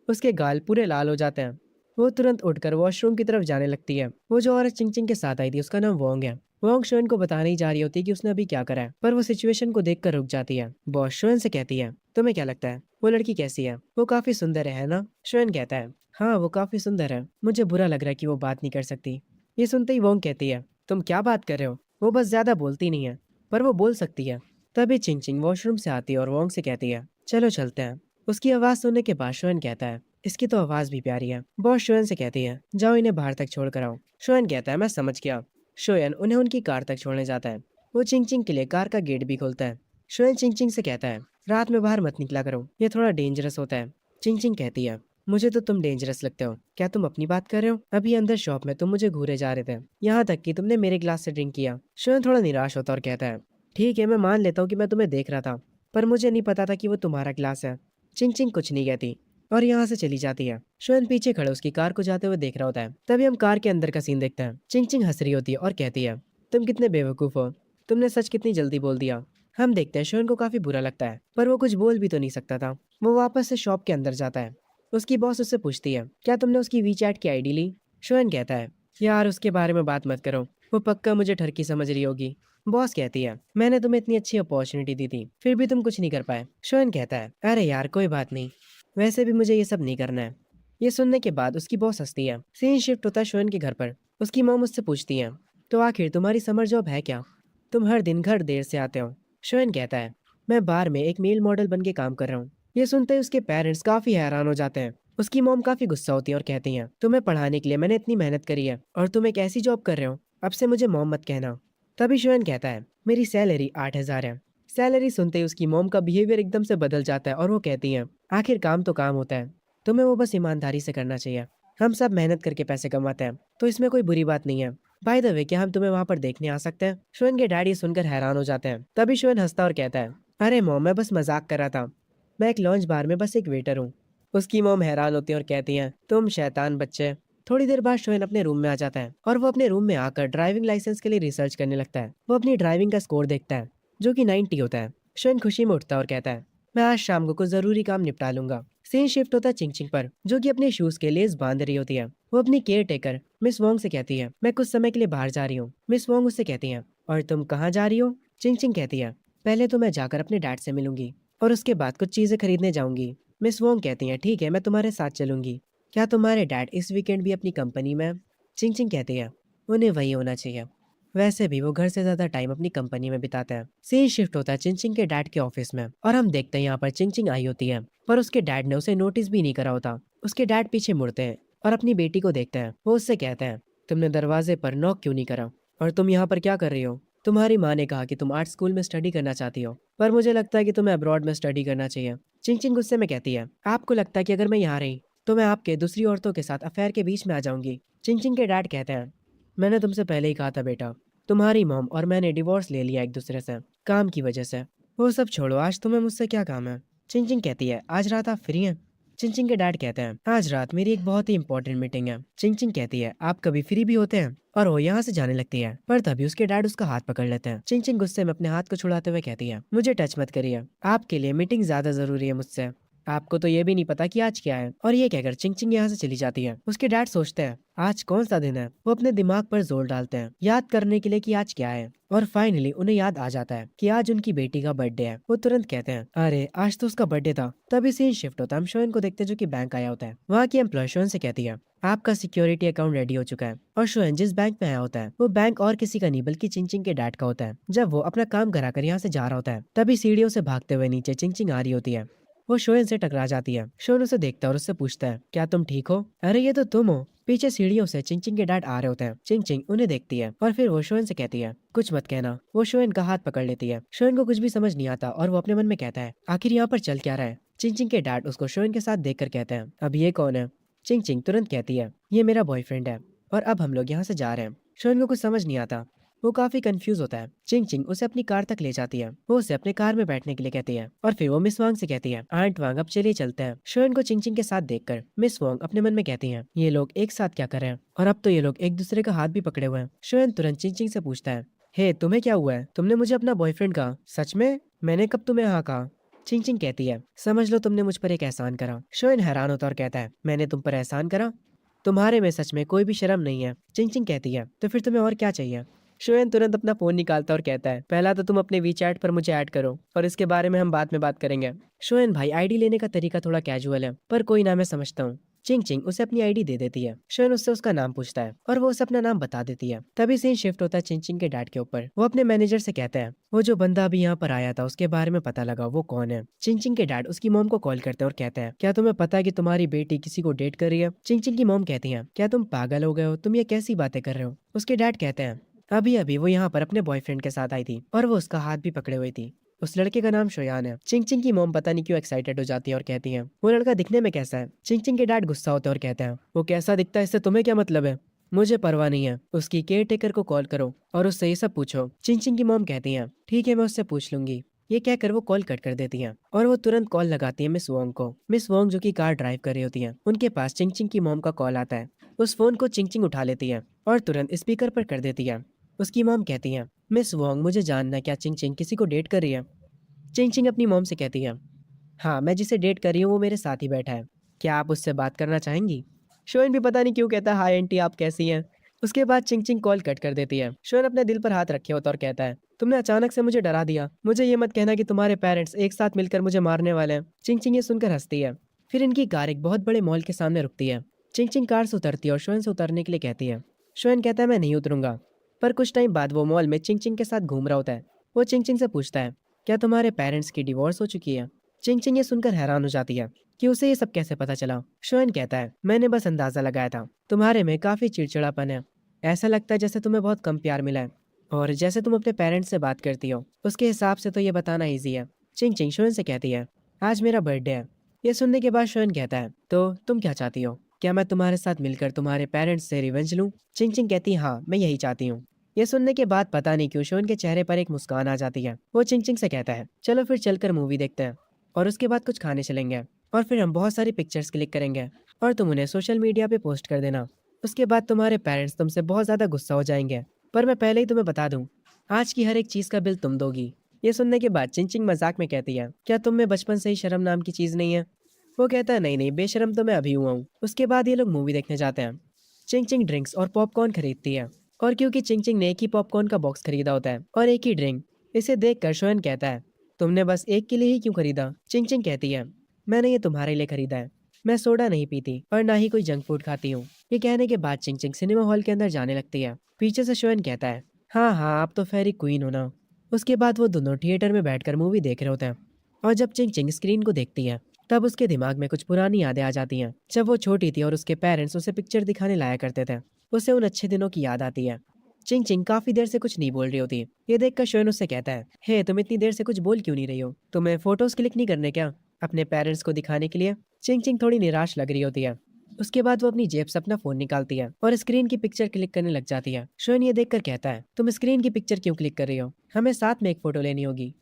उसके गाल पूरे लाल हो जाते हैं। वो तुरंत उठकर वॉशरूम की तरफ जाने लगती है। वो जो औरत चिंग चिंग के साथ आई थी उसका नाम वोंग है। वोंग शोन को बताने ही जा रही होती है कि उसने अभी क्या करा है, पर वो सिचुएशन को देखकर रुक जाती है। बॉस शोन से कहती है, तुम्हें क्या लगता है वो लड़की कैसी है? वो काफी सुंदर है ना? शोन कहता है, हाँ वो काफी सुंदर है, मुझे बुरा लग रहा है कि वो बात नहीं कर सकती। ये सुनते ही वोंग कहती है, तुम क्या बात कर रहे हो, वो बस ज्यादा बोलती नहीं है, पर वो बोल सकती है। तभी चिंग चिंग वॉशरूम से आती है और वोंग से कहती है, चलो चलते हैं। उसकी आवाज सुनने के बाद शोन कहता है, इसकी तो आवाज भी प्यारी है। बॉस शोयन से कहती है, जाओ इन्हें बाहर तक छोड़ कर आओ। शोयन कहता है, मैं समझ गया। शोयन उन्हें उनकी कार तक छोड़ने जाता है। वो चिंग चिंग के लिए कार का गेट भी खोलता है। शोयन चिंग चिंग से कहता है, रात में बाहर मत निकला करो, ये थोड़ा डेंजरस होता है। चिंग चिंग कहती है, मुझे तो तुम डेंजरस लगते हो, क्या तुम अपनी बात कर रहे हो? अभी अंदर शॉप में तुम मुझे घूरे जा रहे थे, यहाँ तक कि तुमने मेरे ग्लास से ड्रिंक किया। शोयन थोड़ा निराश होता और कहता है, ठीक है मैं मान लेता हूँ कि मैं तुम्हें देख रहा था, पर मुझे नहीं पता था कि वो तुम्हारा ग्लास है। चिंग चिंग कुछ नहीं कहती और यहाँ से चली जाती है। शोयन पीछे खड़े उसकी कार को जाते हुए देख रहा होता है। तभी हम कार के अंदर का सीन देखते हैं। चिंग चिंग हंस रही होती है और कहती है, तुम कितने बेवकूफ हो, तुमने सच कितनी जल्दी बोल दिया। हम देखते हैं शोयन को काफी बुरा लगता है, पर वो कुछ बोल भी तो नहीं सकता था। वो वापस से शॉप के अंदर जाता है। उसकी बॉस उससे पूछती है, क्या तुमने उसकी वीचैट की आईडी ली? शोयन कहता है, यार उसके बारे में बात मत करो, वो पक्का मुझे ठरकी समझ रही होगी। बॉस कहती है, मैंने तुम्हें इतनी अच्छी अपॉर्चुनिटी दी थी फिर भी तुम कुछ नहीं कर पाए। शोयन कहता है, अरे यार कोई बात नहीं, वैसे भी मुझे ये सब नहीं करना है। ये सुनने के बाद उसकी बॉस हंसती है। सीन शिफ्ट होता है शोयन के घर पर। उसकी मॉम उससे पूछती है, तो आखिर तुम्हारी समर जॉब है क्या, तुम हर दिन घर देर से आते हो? शोयन कहता है, मैं बार में एक मेल मॉडल बन के काम कर रहा हूँ। ये सुनते ही उसके पेरेंट्स काफी हैरान हो जाते हैं। उसकी मॉम काफी गुस्सा होती है और कहती हैं, तुम्हें पढ़ाने के लिए मैंने इतनी मेहनत करी है और तुम एक ऐसी जॉब कर रहे हो, अब से मुझे मॉम मत कहना। तभी शोयन कहता है, मेरी सैलरी 8,000 है। सैलरी सुनते ही उसकी मॉम का बिहेवियर एकदम से बदल जाता है और वो कहती हैं, आखिर काम तो काम होता है, तुम्हें वो बस ईमानदारी से करना चाहिए। हम सब मेहनत करके पैसे कमाते हैं तो इसमें कोई बुरी बात नहीं है। बाय द वे क्या हम तुम्हें वहाँ पर देखने आ सकते हैं? शोयन के डैडी सुनकर हैरान हो जाते हैं। तभी शोयन हंसता और कहता है, अरे मॉम मैं बस मजाक कर रहा था, मैं एक लॉन्च बार में बस एक वेटर हूँ। उसकी मॉम हैरान होती है और कहती हैं, तुम शैतान बच्चे। थोड़ी देर बाद शोयन अपने रूम में आ जाता है और वो अपने रूम में आकर ड्राइविंग लाइसेंस के लिए रिसर्च करने लगता है। वो अपनी ड्राइविंग का स्कोर देखता है जो कि 90 होता है। शोयन खुशी में उठता है और कहता है, मैं आज शाम को कुछ जरूरी काम निपटा लूंगा। सीन शिफ्ट होता है चिंग चिंग पर, जो कि अपने शूज के लेस बांध रही होती है। वो अपनी केयर टेकर मिस वोंग से कहती है, मैं कुछ समय के लिए बाहर जा रही हूँ। मिस वोंग उससे कहती है, और तुम कहाँ जा रही हो? चिंग चिंग कहती है, पहले तो मैं जाकर अपने डैड से मिलूंगी और उसके बाद कुछ चीजें खरीदने जाऊंगी। मिस वोंग कहती हैं, ठीक है मैं तुम्हारे साथ चलूंगी। क्या तुम्हारे डैड इस वीकेंड भी अपनी कंपनी में? चिंग चिंग कहती है, उन्हें वही होना चाहिए, वैसे भी वो घर से ज्यादा टाइम अपनी कंपनी में बिताता है। सीन शिफ्ट होता है चिंग चिंग के डैड के ऑफिस में और हम देखते हैं यहाँ पर चिंग चिंग आई होती है, पर उसके डैड ने उसे नोटिस भी नहीं करा होता। उसके डैड पीछे मुड़ते हैं और अपनी बेटी को देखते हैं। वो उससे कहते हैं, तुमने दरवाजे पर नॉक क्यों नहीं करा, और तुम यहाँ पर क्या कर रही हो? तुम्हारी माँ ने कहा कि तुम आर्ट स्कूल में स्टडी करना चाहती हो, पर मुझे लगता है कि तुम्हें अब्रॉड में स्टडी करना चाहिए। चिंग चिंग गुस्से में कहती है, आपको लगता है कि अगर मैं यहाँ रही तो मैं आपके दूसरी औरतों के साथ अफेयर के बीच में आ जाऊंगी। चिंग चिंग के डैड कहते हैं, मैंने तुमसे पहले ही कहा था बेटा, तुम्हारी मॉम और मैंने डिवोर्स ले लिया एक दूसरे से, काम की वजह से। वो सब छोड़ो, आज तुम्हें मुझसे क्या काम है? चिंग चिंग कहती है, आज रात आप फ्री हैं? चिंग चिंग के डैड कहते हैं, आज रात मेरी एक बहुत ही इंपॉर्टेंट मीटिंग है। चिंग चिंग कहती है, आप कभी फ्री भी होते हैं? और वो यहाँ से जाने लगती है, पर तभी उसके डैड उसका हाथ पकड़ लेते हैं। चिंग चिंग गुस्से में अपने हाथ को छुड़ाते हुए कहती है, मुझे टच मत करिए, आपके लिए मीटिंग ज्यादा जरूरी है मुझसे। आपको तो ये भी नहीं पता कि आज क्या है। और ये कहकर चिंग चिंग यहाँ से चली जाती है। उसके डैड सोचते हैं, आज कौन सा दिन है? वो अपने दिमाग पर जोर डालते हैं याद करने के लिए कि आज क्या है। और फाइनली उन्हें याद आ जाता है कि आज उनकी बेटी का बर्थडे है। वो तुरंत कहते हैं, अरे आज तो उसका बर्थडे था। तभी सीन शिफ्ट होता है, हम शोएन को देखते हैं जो कि बैंक आया होता है। वहाँ की एम्प्लॉय शोएन से कहती है, आपका सिक्योरिटी अकाउंट रेडी हो चुका है। और शोएन जिस बैंक में आया होता है वो बैंक और किसी का नहीं बल्कि चिंग चिंग के डैड का होता है। जब वो अपना काम कराकर यहाँ से जा रहा होता है तभी सीढ़ियों से भागते हुए नीचे चिंग चिंग आ रही होती है। वो शोएन से टकरा जाती है। शोएन उसे देखता है और उससे पूछता है, क्या तुम ठीक हो? अरे ये तो तुम हो। पीछे सीढ़ियों से चिंग चिंग के डैड आ रहे होते हैं। चिंग चिंग उन्हें देखती है और फिर वो शोएन से कहती है, कुछ मत कहना। वो शोएन का हाथ पकड़ लेती है। शोएन को कुछ भी समझ नहीं आता और वो अपने मन में कहता है, आखिर यहाँ पर चल क्या रहा है? चिंग चिंग के डैड उसको शोएन के साथ देखकर कहते हैं, अब ये कौन है? चिंग चिंग तुरंत कहती है, ये मेरा बॉयफ्रेंड है और अब हम लोग यहाँ से जा रहे हैं। शोएन को कुछ समझ नहीं आता, वो काफी कंफ्यूज होता है। चिंग चिंग उसे अपनी कार तक ले जाती है। वो उसे अपने कार में बैठने के लिए कहती है और फिर वो मिस वांग से कहती है, आंट वांग अब चलिए चलते हैं। शोएन को चिंग चिंग के साथ देखकर मिस वांग अपने मन में कहती हैं, ये लोग एक साथ क्या कर रहे हैं? और अब तो ये लोग एक दूसरे का हाथ भी पकड़े हुए हैं। शोएन तुरंत चिंग चिंग से पूछता है, हे तुम्हें क्या हुआ है? तुमने मुझे अपना बॉयफ्रेंड कहा? सच में? मैंने कब तुम्हें हाँ कहा? चिंग चिंग कहती है, समझ लो तुमने मुझ पर एक एहसान करा। शोएन हैरान होता और कहता है, मैंने तुम पर एहसान करा? तुम्हारे में सच में कोई भी शर्म नहीं है। चिंग चिंग कहती है, तो फिर तुम्हें और क्या चाहिए? शोएन तुरंत अपना फोन निकालता और कहता है, पहला तो तुम अपने वीचैट पर मुझे ऐड करो और इसके बारे में हम बाद में बात करेंगे। शोएन भाई, आईडी लेने का तरीका थोड़ा कैजुअल है, पर कोई ना, मैं समझता हूँ। चिंग चिंग उसे अपनी आईडी दे देती है। शोएन उससे उसका नाम पूछता है और वो उसे अपना नाम बता देती है। तभी सीन शिफ्ट होता है चिंग चिंग के डैड के ऊपर। वो अपने मैनेजर से कहते हैं, वो जो बंदा अभी यहाँ पर आया था उसके बारे में पता लगा, वो कौन है? चिंग चिंग के डैड उसकी मॉम को कॉल करते हैं और कहते हैं, क्या तुम्हें पता है कि तुम्हारी बेटी किसी को डेट कर रही है? चिंग चिंग की मॉम कहती है, क्या तुम पागल हो गए हो? तुम ये कैसी बातें कर रहे हो? उसके डैड कहते हैं, अभी अभी वो यहाँ पर अपने बॉयफ्रेंड के साथ आई थी और वो उसका हाथ भी पकड़े हुई थी। उस लड़के का नाम शोयान है। चिंग चिंग की मॉम पता नहीं क्यों एक्साइटेड हो जाती है और कहती है, वो लड़का दिखने में कैसा है? चिंग चिंग के डैड गुस्सा होते हैं और कहते हैं, वो कैसा दिखता है इससे तुम्हें क्या मतलब है? मुझे परवाह नहीं है, उसकी केयर टेकर को कॉल करो और उससे ये सब पूछो। चिंग चिंग की मॉम कहती है, ठीक है मैं उससे पूछ लूंगी। ये कहकर वो कॉल कट कर देती हैं और वो तुरंत कॉल लगाती है मिस वोंग को। मिस वोंग जो कि कार ड्राइव कर रही होती है, उनके पास चिंग चिंग की मॉम का कॉल आता है। उस फोन को चिंग चिंग उठा लेती है और तुरंत स्पीकर पर कर देती है। उसकी मॉम कहती है, मिस वोंग मुझे जानना है क्या चिंग चिंग किसी को डेट कर रही है? चिंग चिंग अपनी मॉम से कहती है, हाँ मैं जिसे डेट कर रही हूँ वो मेरे साथ ही बैठा है, क्या आप उससे बात करना चाहेंगी? शोएन भी पता नहीं क्यों कहता है, हाय आंटी आप कैसी हैं? उसके बाद चिंग चिंग कॉल कट कर देती है। शोएन अपने दिल पर हाथ रखे होता और कहता है, तुमने अचानक से मुझे डरा दिया। मुझे ये मत कहना कि तुम्हारे पेरेंट्स एक साथ मिलकर मुझे मारने वाले हैं। चिंग चिंग ये सुनकर हंसती है। फिर इनकी कार एक बहुत बड़े मॉल के सामने रुकती है। चिंग चिंग कार से उतरती है और शोएन से उतरने के लिए कहती है। शोएन कहता है, मैं नहीं उतरूंगा। पर कुछ टाइम बाद वो मॉल में चिंग चिंग के साथ घूम रहा होता है। वो चिंग चिंग से पूछता है, क्या तुम्हारे पेरेंट्स की डिवोर्स हो चुकी है? चिंग चिंग ये सुनकर हैरान हो जाती है कि उसे ये सब कैसे पता चला। शोएन कहता है, मैंने बस अंदाजा लगाया था, तुम्हारे में काफी चिड़चिड़ापन है। ऐसा लगता है जैसे तुम्हें बहुत कम प्यार मिला है और जैसे तुम अपने पेरेंट्स से बात करती हो उसके हिसाब से तो ये बताना ईजी है। चिंग चिंग शोएन से कहती है, आज मेरा बर्थडे है। ये सुनने के बाद शोएन कहता है, तो तुम क्या चाहती हो? क्या मैं तुम्हारे साथ मिलकर तुम्हारे पेरेंट्स से रिवेंज लूं? चिंग चिंग कहती है, हाँ मैं यही चाहती हूँ। ये सुनने के बाद पता नहीं क्यों शोएन के चेहरे पर एक मुस्कान आ जाती है। वो चिंग चिंग से कहता है, चलो फिर चलकर मूवी देखते हैं और उसके बाद कुछ खाने चलेंगे और फिर हम बहुत सारी पिक्चर्स क्लिक करेंगे और तुम उन्हें सोशल मीडिया पे पोस्ट कर देना। उसके बाद तुम्हारे पेरेंट्स तुमसे बहुत ज़्यादा गुस्सा हो जाएंगे, पर मैं पहले ही तुम्हें बता दूं, आज की हर एक चीज़ का बिल तुम दोगी। ये सुनने के बाद चिंग चिंग मजाक में कहती है, क्या तुम में बचपन से ही शर्म नाम की चीज़ नहीं है? वो कहता है, नहीं नहीं बेशर्म तो मैं अभी हुआ हूँ। उसके बाद ये लोग मूवी देखने जाते हैं। चिंग चिंग ड्रिंक्स और पॉपकॉर्न खरीदती है और क्योंकि चिंग चिंग ने एक ही पॉपकॉर्न का बॉक्स खरीदा होता है और एक ही ड्रिंक, इसे देखकर शोएन कहता है, तुमने बस एक के लिए ही क्यों खरीदा? चिंग चिंग कहती है, मैंने ये तुम्हारे लिए खरीदा है। मैं सोडा नहीं पीती और ना ही कोई जंक फूड खाती हूँ। ये कहने के बाद चिंग चिंग सिनेमा हॉल के अंदर जाने लगती है। पीछे से शोएन कहता है, हाँ हाँ आप तो फेरी क्वीन हो ना। उसके बाद वो दोनों थिएटर में बैठकर मूवी देख रहे होते हैं और जब चिंग चिंग स्क्रीन को देखती है तब उसके दिमाग में कुछ पुरानी यादें आ जाती हैं। जब वो छोटी थी और उसके पेरेंट्स उसे पिक्चर दिखाने लाया करते थे, उसे उन अच्छे दिनों की याद आती है। चिंग चिंग काफी देर से कुछ नहीं बोल रही होती। ये देखकर शोएन उससे कहता है, हे तुम इतनी देर से कुछ बोल क्यों नहीं रही हो? तुम्हें फोटोज क्लिक नहीं करने क्या? अपने पेरेंट्स को दिखाने के लिए चिंग चिंग थोड़ी निराश लग रही होती है। उसके बाद वो अपनी जेब से अपना फोन निकालती है और स्क्रीन की पिक्चर क्लिक करने लग जाती है। शोन ये देखकर कहता है, तुम स्क्रीन की पिक्चर क्यों क्लिक कर रही हो, हमें साथ में एक फोटो लेनी होगी।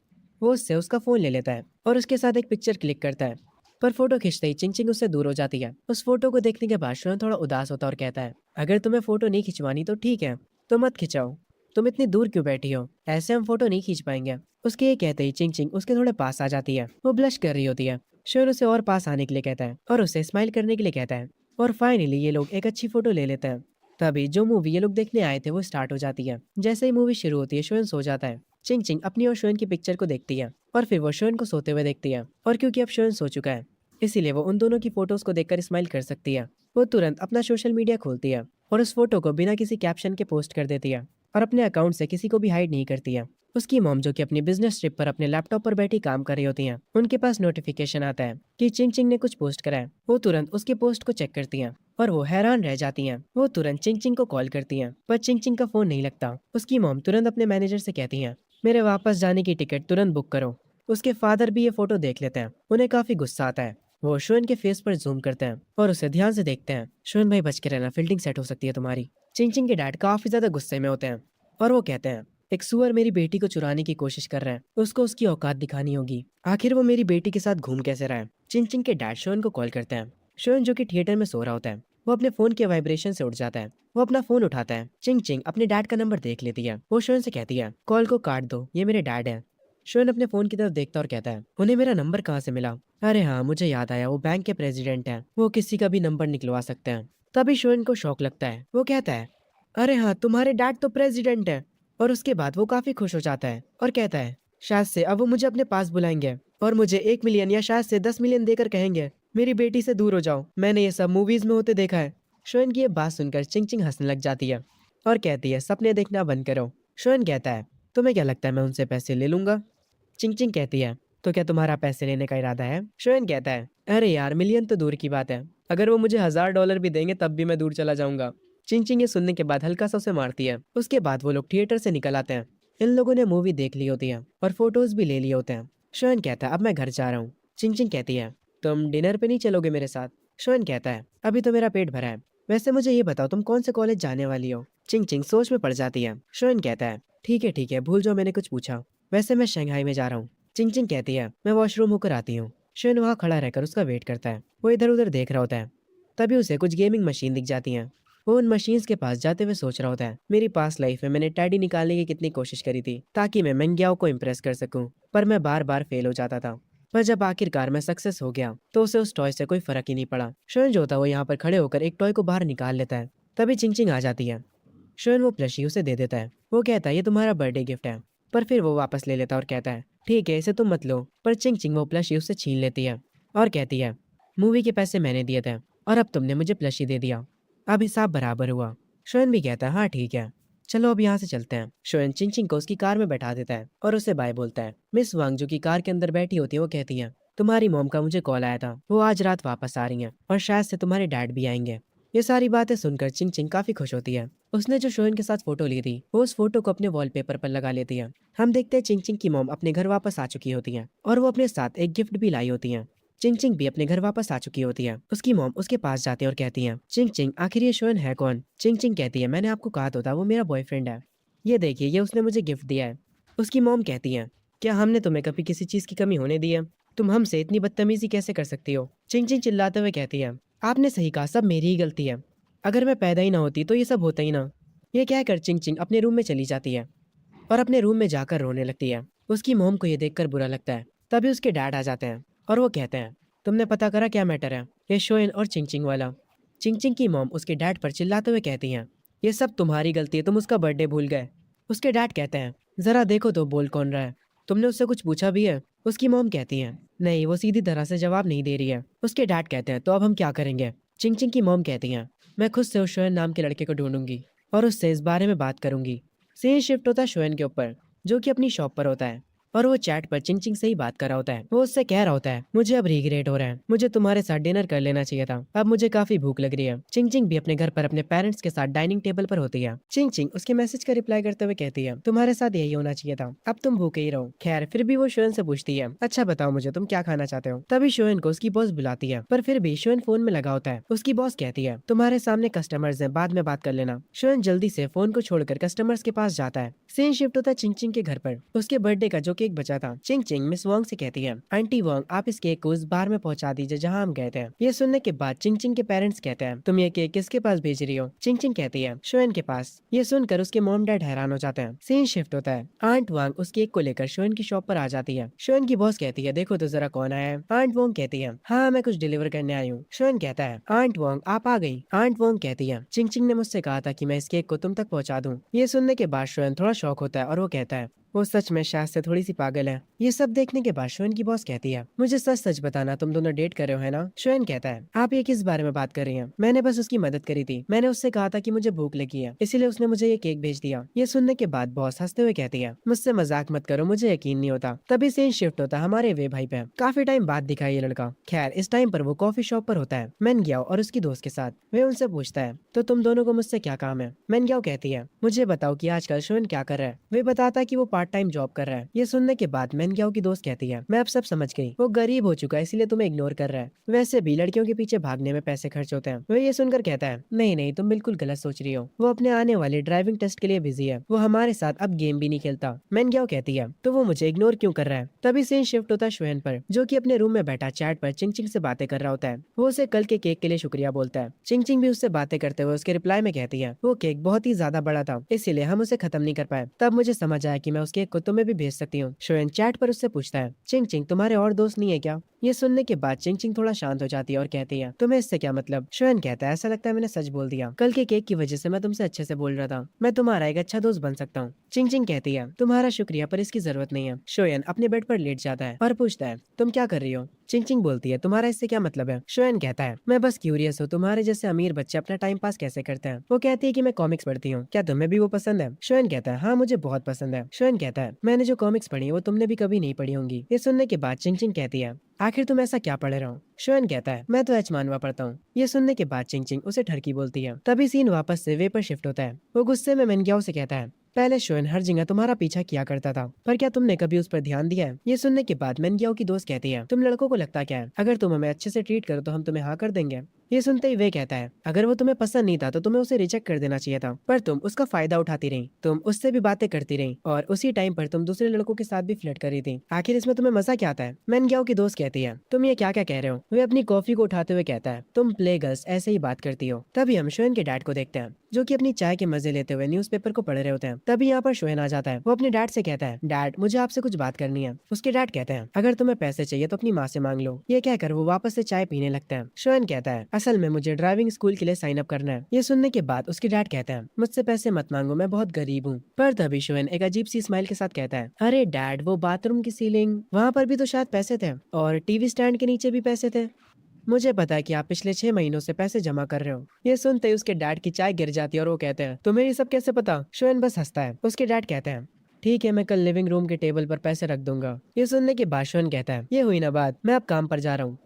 वो उससे उसका फोन ले लेता है और उसके साथ एक पिक्चर क्लिक करता है। पर फोटो खींचते ही चिंग चिंग उससे दूर हो जाती है। उस फोटो को देखने के बाद शोन थोड़ा उदास होता है और कहता है, अगर तुम्हें फोटो नहीं खिंचवानी तो ठीक है, तो मत खिंचाओ। तुम इतनी दूर क्यों बैठी हो, ऐसे हम फोटो नहीं खींच पाएंगे। उसके ये कहते ही चिंग चिंग उसके थोड़े पास आ जाती है। वो ब्लश कर रही होती है। शोन उसे और पास आने के लिए कहता है और उसे स्माइल करने के लिए कहता है। और फाइनली ये लोग एक अच्छी फोटो ले लेते हैं। तभी जो मूवी ये लोग देखने आए थे वो स्टार्ट हो जाती है। जैसे ही मूवी शुरू होती है शोन सो जाता है। चिंग चिंग अपनी और शोन की पिक्चर को देखती है और फिर वो शोन को सोते हुए देखती है। और क्योंकि अब शोन सो चुका है इसीलिए वो उन दोनों की फोटोज को देखकर स्माइल कर सकती है। वो तुरंत अपना सोशल मीडिया खोलती है और उस फोटो को बिना किसी कैप्शन के पोस्ट कर देती है और अपने अकाउंट से किसी को भी हाइड नहीं करती है। उसकी मॉम जो कि अपनी बिजनेस ट्रिप पर अपने लैपटॉप पर बैठी काम कर रही होती हैं, उनके पास नोटिफिकेशन आता है कि चिंग चिंग ने कुछ पोस्ट करा है। वो तुरंत उसके पोस्ट को चेक करती हैं और वो हैरान रह जाती हैं। वो तुरंत चिंग चिंग को कॉल करती हैं पर चिंग चिंग का फोन नहीं लगता। उसकी मॉम तुरंत अपने मैनेजर से कहती हैं, मेरे वापस जाने की टिकट तुरंत बुक करो। उसके फादर भी ये फोटो देख लेते हैं। उन्हें काफी गुस्सा आता है। वो शोन के फेस पर जूम करते हैं और उसे ध्यान से देखते हैं। शोन भाई बच के रहना, फील्डिंग सेट हो सकती है तुम्हारी। चिंग चिंग के डैड काफी ज्यादा गुस्से में होते हैं और वो कहते हैं, एक सुअर मेरी बेटी को चुराने की कोशिश कर रहा है, उसको उसकी औकात दिखानी होगी। आखिर वो मेरी बेटी के साथ घूम कैसे रहा है। चिंग चिंग के डैड शोन को कॉल करते हैं। शोन जो कि थिएटर में सो रहा होता है वो अपने फोन के वाइब्रेशन से उठ जाता है। वो अपना फोन उठाता है। चिंग चिंग अपने डैड का नंबर देख लेती है। वो शोन से कहती है, कॉल को काट दो, ये मेरे डैड है। शोन अपने फोन की तरफ देखता और कहता है, उन्हें मेरा नंबर कहाँ से मिला। अरे हाँ, मुझे याद आया, वो बैंक के प्रेसिडेंट हैं, वो किसी का भी नंबर निकलवा सकते हैं। तभी शोन को शौक लगता है। वो कहता है, अरे हाँ, तुम्हारे डैड तो प्रेसिडेंट है। और उसके बाद वो काफी खुश हो जाता है और कहता है, शायद से अब वो मुझे अपने पास बुलाएंगे और मुझे 1 मिलियन या शायद से 10 मिलियन देकर कहेंगे, मेरी बेटी से दूर हो जाओ, मैंने ये सब मूवीज में होते देखा है। शोन की ये बात सुनकर चिंग चिंग हंसने लग जाती है और कहती है, सपने देखना बंद करो। शोन कहता है, तुम्हें क्या लगता है मैं उनसे पैसे ले लूंगा। चिंग चिंग कहती है, तो क्या तुम्हारा पैसे लेने का इरादा है। शोन कहता है, अरे यार, मिलियन तो दूर की बात है, अगर वो मुझे $1000 भी देंगे तब भी मैं दूर चला जाऊंगा। चिंग चिंग ये सुनने के बाद हल्का सा उसे मारती है। उसके बाद वो लोग थिएटर से निकल आते हैं। इन लोगों ने मूवी देख ली होती है और फोटोज भी ले लिए होते हैं। शोन कहता है, अब मैं घर जा रहा हूँ। चिंग चिंग कहती है, तुम डिनर पे नहीं चलोगे मेरे साथ। शोन कहता है, अभी तो मेरा पेट भरा है, वैसे मुझे ये बताओ तुम कौन से कॉलेज जाने वाली हो। चिंग चिंग सोच में पड़ जाती है। शोन कहता है, ठीक है, भूल जाओ मैंने कुछ पूछा, वैसे मैं शंघाई में जा रहा हूँ। चिंग चिंग कहती है, मैं वॉशरूम होकर आती हूँ। शोन वहाँ खड़ा रहकर उसका वेट करता है। वो इधर उधर देख रहा होता है। तभी उसे कुछ गेमिंग मशीन दिख जाती हैं। वो उन मशीन्स के पास जाते हुए सोच रहा होता है, मेरी पास्ट लाइफ में मैंने टैडी निकालने की कितनी कोशिश करी थी ताकि मैं मंग्याओ को इम्प्रेस कर सकूं, पर मैं बार बार फेल हो जाता था। पर जब आखिरकार मैं सक्सेस हो गया तो उसे उस टॉय से कोई फर्क ही नहीं पड़ा। शोन जो था वो यहाँ पर खड़े होकर एक टॉय को बाहर निकाल लेता है। तभी चिंग चिंग आ जाती है। शोन वो प्लशी उसे दे देता है। वो कहता है, ये तुम्हारा बर्थडे गिफ्ट है। पर फिर वो वापस ले लेता है और कहता है, ठीक है, इसे तुम मत लो। पर चिंग चिंग वो प्लशी उससे छीन लेती है और कहती है, मूवी के पैसे मैंने दिए थे और अब तुमने मुझे प्लशी दे दिया, अब हिसाब बराबर हुआ। शोएन भी कहता है, हाँ ठीक है, चलो अब यहाँ से चलते हैं। शोएन चिंग चिंग को उसकी कार में बैठा देता है और उसे बाय बोलता है। मिस वांग जो कि कार के अंदर बैठी होती है वो कहती है, तुम्हारी मॉम का मुझे कॉल आया था, वो आज रात वापस आ रही हैं और शायद से तुम्हारे डैड भी आएंगे। ये सारी बातें सुनकर चिंग चिंग काफी खुश होती है। उसने जो शोएन के साथ फोटो ली थी वो उस फोटो को अपने वॉलपेपर पर लगा लेती है। हम देखते हैं चिंग चिंग की मॉम अपने घर वापस आ चुकी होती है और वो अपने साथ एक गिफ्ट भी लाई होती है। चिंग चिंग भी अपने घर वापस आ चुकी होती है। उसकी मॉम उसके पास जाती है और कहती है, चिंग चिंग आखिर ये शोएन है कौन। चिंग चिंग कहती है, मैंने आपको कहा तो था वो मेरा बॉयफ्रेंड है, ये देखिए ये उसने मुझे गिफ्ट दिया है। उसकी मॉम कहती है, क्या हमने तुम्हें कभी किसी चीज की कमी होने दी है, तुम हमसे इतनी बदतमीजी कैसे कर सकती हो। चिंग चिंग चिल्लाते हुए कहती है, आपने सही कहा, सब मेरी ही गलती है, अगर मैं पैदा ही ना होती तो ये सब होता ही ना। ये कहकर चिंग चिंग अपने रूम में चली जाती है और अपने रूम में जाकर रोने लगती है। उसकी मॉम को ये देखकर बुरा लगता है। तभी उसके डैड आ जाते हैं और वो कहते हैं, तुमने पता करा क्या मैटर है, ये शोएन और चिंग चिंग वाला। चिंग चिंग की मॉम उसके डैड पर चिल्लाते हुए कहती हैं, ये सब तुम्हारी गलती है, तुम उसका बर्थडे भूल गए। उसके डैड कहते हैं, जरा देखो तो बोल कौन रहा है, तुमने उससे कुछ पूछा भी है। उसकी मॉम कहती है, नहीं, वो सीधी तरह से जवाब नहीं दे रही है। उसके डैड कहते हैं, तो अब हम क्या करेंगे। चिंग चिंग की मॉम कहती हैं, मैं खुद से उस शोएन नाम के लड़के को ढूंढूंगी और उससे इस बारे में बात करूंगी। सीन शिफ्ट होता है शोएन के ऊपर जो कि अपनी शॉप पर होता है और वो चैट पर चिंग चिंग से ही बात कर रहा होता है। वो उससे कह रहा होता है, मुझे अब रिग्रेट हो रहा है, मुझे तुम्हारे साथ डिनर कर लेना चाहिए था, अब मुझे काफी भूख लग रही है। चिंग चिंग भी अपने घर पर अपने पेरेंट्स के साथ डाइनिंग टेबल पर होती है। चिंग चिंग उसके मैसेज का रिप्लाई करते हुए कहती है, तुम्हारे साथ यही होना चाहिए था, अब तुम भूखे ही रहो। खैर फिर भी वो शोएन से पूछती है, अच्छा बताओ मुझे तुम क्या खाना चाहते हो। तभी शोएन को उसकी बॉस बुलाती है, पर फिर भी शोएन फोन में लगा होता है। उसकी बॉस कहती है, तुम्हारे सामने कस्टमर्स हैं, बाद में बात कर लेना। शोएन जल्दी से फोन को छोड़कर कस्टमर्स के पास जाता है। सीन शिफ्ट होता है चिंग चिंग के घर पर। उसके बर्थडे का जो केक बचा था। चिंग चिंग मिस वोंग से कहती है, आंटी वोंग आप इस केक को उस बार में पहुंचा दीजिए जहां हम गए थे। ये सुनने के बाद चिंग चिंग के पेरेंट्स कहते हैं, तुम ये केक किसके पास भेज रही हो। चिंग चिंग कहती है, शोएन के पास। ये सुनकर उसके मॉम डैड हैरान हो जाते हैं। सीन शिफ्ट होता है। आंट वांग उस केक को लेकर शोएन की शॉप पर आ जाती है। शोएन की बॉस कहती है, देखो तो जरा कौन आया है। आंट वोंग कहती है, हाँ मैं कुछ डिलीवर करने आई हूँ। शोएन कहता है, आंट वोंग आप आ गई। आंट वोंग कहती है, चिंग चिंग ने मुझसे कहा था कि मैं इस केक को तुम तक पहुंचा दूं। ये सुनने के बाद शोएन थोड़ा शॉक होता है और वो कहता है, वो सच में शायद से थोड़ी सी पागल है। ये सब देखने के बाद शोएन की बॉस कहती है, मुझे सच सच बताना तुम दोनों डेट कर रहे हो है ना। शोएन कहता है, आप ये किस बारे में बात कर रही हैं, मैंने बस उसकी मदद करी थी। मैंने उससे कहा था कि मुझे भूख लगी है, इसीलिए उसने मुझे ये केक भेज दिया। ये सुनने के बाद बॉस हंसते हुए कहती है, मुझसे मजाक मत करो, मुझे यकीन नहीं होता। तभी सीन शिफ्ट होता है हमारे वे भाई पे। काफी टाइम बाद दिखा है ये लड़का। खैर इस टाइम पर वो कॉफी शॉप पर होता है मैन ग्याओ और उसकी दोस्त के साथ। वे उनसे पूछता है, तो तुम दोनों को मुझसे क्या काम है। मैन ग्याओ कहती है, मुझे बताओ कि आजकल शोएन क्या कर रहा है। वे बताता है कि वो पार्ट टाइम जॉब कर रहा है। ये सुनने के बाद मैन ग्याओ की दोस्त कहती है, मैं अब सब समझ गई, वो गरीब हो चुका है इसीलिए तुम्हें इग्नोर कर रहा है। वैसे भी लड़कियों के पीछे भागने में पैसे खर्च होते हैं। वो ये सुनकर कहता है, नहीं नहीं तुम बिल्कुल गलत सोच रही हो, वो अपने आने वाले ड्राइविंग टेस्ट के लिए बिजी है, वो हमारे साथ अब गेम भी नहीं खेलता। मैन ग्याओ कहती है, तो वो मुझे इग्नोर क्यों कर रहा है। तभी सीन शिफ्ट होता है शोएन पर, जो कि अपने रूम में बैठा चैट पर चिंग चिंग से बातें कर रहा होता है। वो उसे कल के केक के लिए शुक्रिया बोलता है। चिंग चिंग भी उससे बातें करते हुए उसके रिप्लाई में कहती है, वो केक बहुत ही ज्यादा बड़ा था इसीलिए हम उसे खत्म नहीं कर पाए। तब मुझे समझ आया कि मैं उस केक को तुम्हें भी भेज सकती हूँ। शोएन चैट पर उससे पूछता है, चिंग चिंग तुम्हारे और दोस्त नहीं है क्या। ये सुनने के बाद चिंग चिंग थोड़ा शांत हो जाती है और कहती है, तुम्हें इससे क्या मतलब। शोएन कहता है, ऐसा लगता है मैंने सच बोल दिया, कल के केक की वजह से मैं तुमसे अच्छे से बोल रहा था, मैं तुम्हारा एक अच्छा दोस्त बन सकता हूँ। चिंग चिंग कहती है, तुम्हारा शुक्रिया पर इसकी जरूरत नहीं है। शोएन अपने बेड पर लेट जाता है और पूछता है, तुम क्या कर रही हो। चिंग चिंग बोलती है, तुम्हारा इससे क्या मतलब है। शोएन कहता है, मैं बस क्यूरियस हूँ तुम्हारे जैसे अमीर बच्चे अपना टाइम पास कैसे करते हैं। वो कहती है कि मैं कॉमिक्स पढ़ती हूँ, क्या तुम्हें भी वो पसंद है। शोएन कहता है, हाँ मुझे बहुत पसंद है। शोएन कहता है, मैंने जो कॉमिक्स पढ़ी है वो तुमने भी कभी नहीं पढ़ी होंगी। ये सुनने के बाद चिंग चिंग कहती है, आखिर तुम ऐसा क्या पढ़ रहे हो। शोएन कहता है, मैं तो एच मानवा पढ़ता हूँ। ये सुनने के बाद चिंग चिंग उसे ठरकी बोलती है। तभी सीन वापस से वे पर शिफ्ट होता है। वो गुस्से में मेनग्याओ से कहता है, पहले शोएन हर जगह तुम्हारा पीछा किया करता था, पर क्या तुमने कभी उस पर ध्यान दिया है। ये सुनने के बाद मेनग्याओ की दोस्त कहती है, तुम लड़कों को लगता क्या है, अगर तुम हमें अच्छे से ट्रीट करो तो हम तुम्हें हाँ कर देंगे। ये सुनते ही वे कहता है, अगर वो तुम्हें पसंद नहीं था तो तुम्हें उसे रिजेक्ट कर देना चाहिए था, पर तुम उसका फायदा उठाती रही, तुम उससे भी बातें करती रही और उसी टाइम पर तुम दूसरे लड़कों के साथ भी फ्लर्ट कर रही थी। आखिर इसमें तुम्हें मजा क्या आता है। मेनग्याओ की दोस्त कहती है, तुम ये क्या क्या कह रहे हो। वे अपनी कॉफी को उठाते हुए कहता है, तुम प्ले गर्ल्स ऐसे ही बात करती हो। तभी हम शोएन के डैड को देखते हैं, जो कि अपनी चाय के मजे लेते हुए न्यूज़पेपर को पढ़ रहे होते हैं। तभी यहाँ पर शोएन आ जाता है। वो अपने डैड से कहता है, डैड मुझे आपसे कुछ बात करनी है। उसके डैड कहते हैं, अगर तुम्हें पैसे चाहिए तो अपनी माँ से मांग लो। ये कहकर वो वापस से चाय पीने लगते हैं। शोएन कहता है, असल में मुझे ड्राइविंग स्कूल के लिए साइन अप करना है। ये सुनने के बाद उसके डैड कहते हैं, मुझसे पैसे मत मांगो, मैं बहुत गरीब हूँ। पर तभी शोएन एक अजीब सी स्माइल के साथ कहता है, अरे डैड वो बाथरूम की सीलिंग वहाँ पर भी तो शायद पैसे थे और टीवी स्टैंड के नीचे भी पैसे थे। मुझे पता है कि आप पिछले 6 महीनों से पैसे जमा कर रहे हो। ये सुनते ही उसके डैड की चाय गिर जाती है और वो कहते हैं, तुम्हें ये सब कैसे पता। शोएन बस हंसता है। उसके डैड कहते हैं, ठीक है मैं कल लिविंग रूम के टेबल पर पैसे रख दूंगा। ये सुनने के बाद शोएन कहता है, ये हुई ना बात, मैं अब काम पर जा रहा हूँ।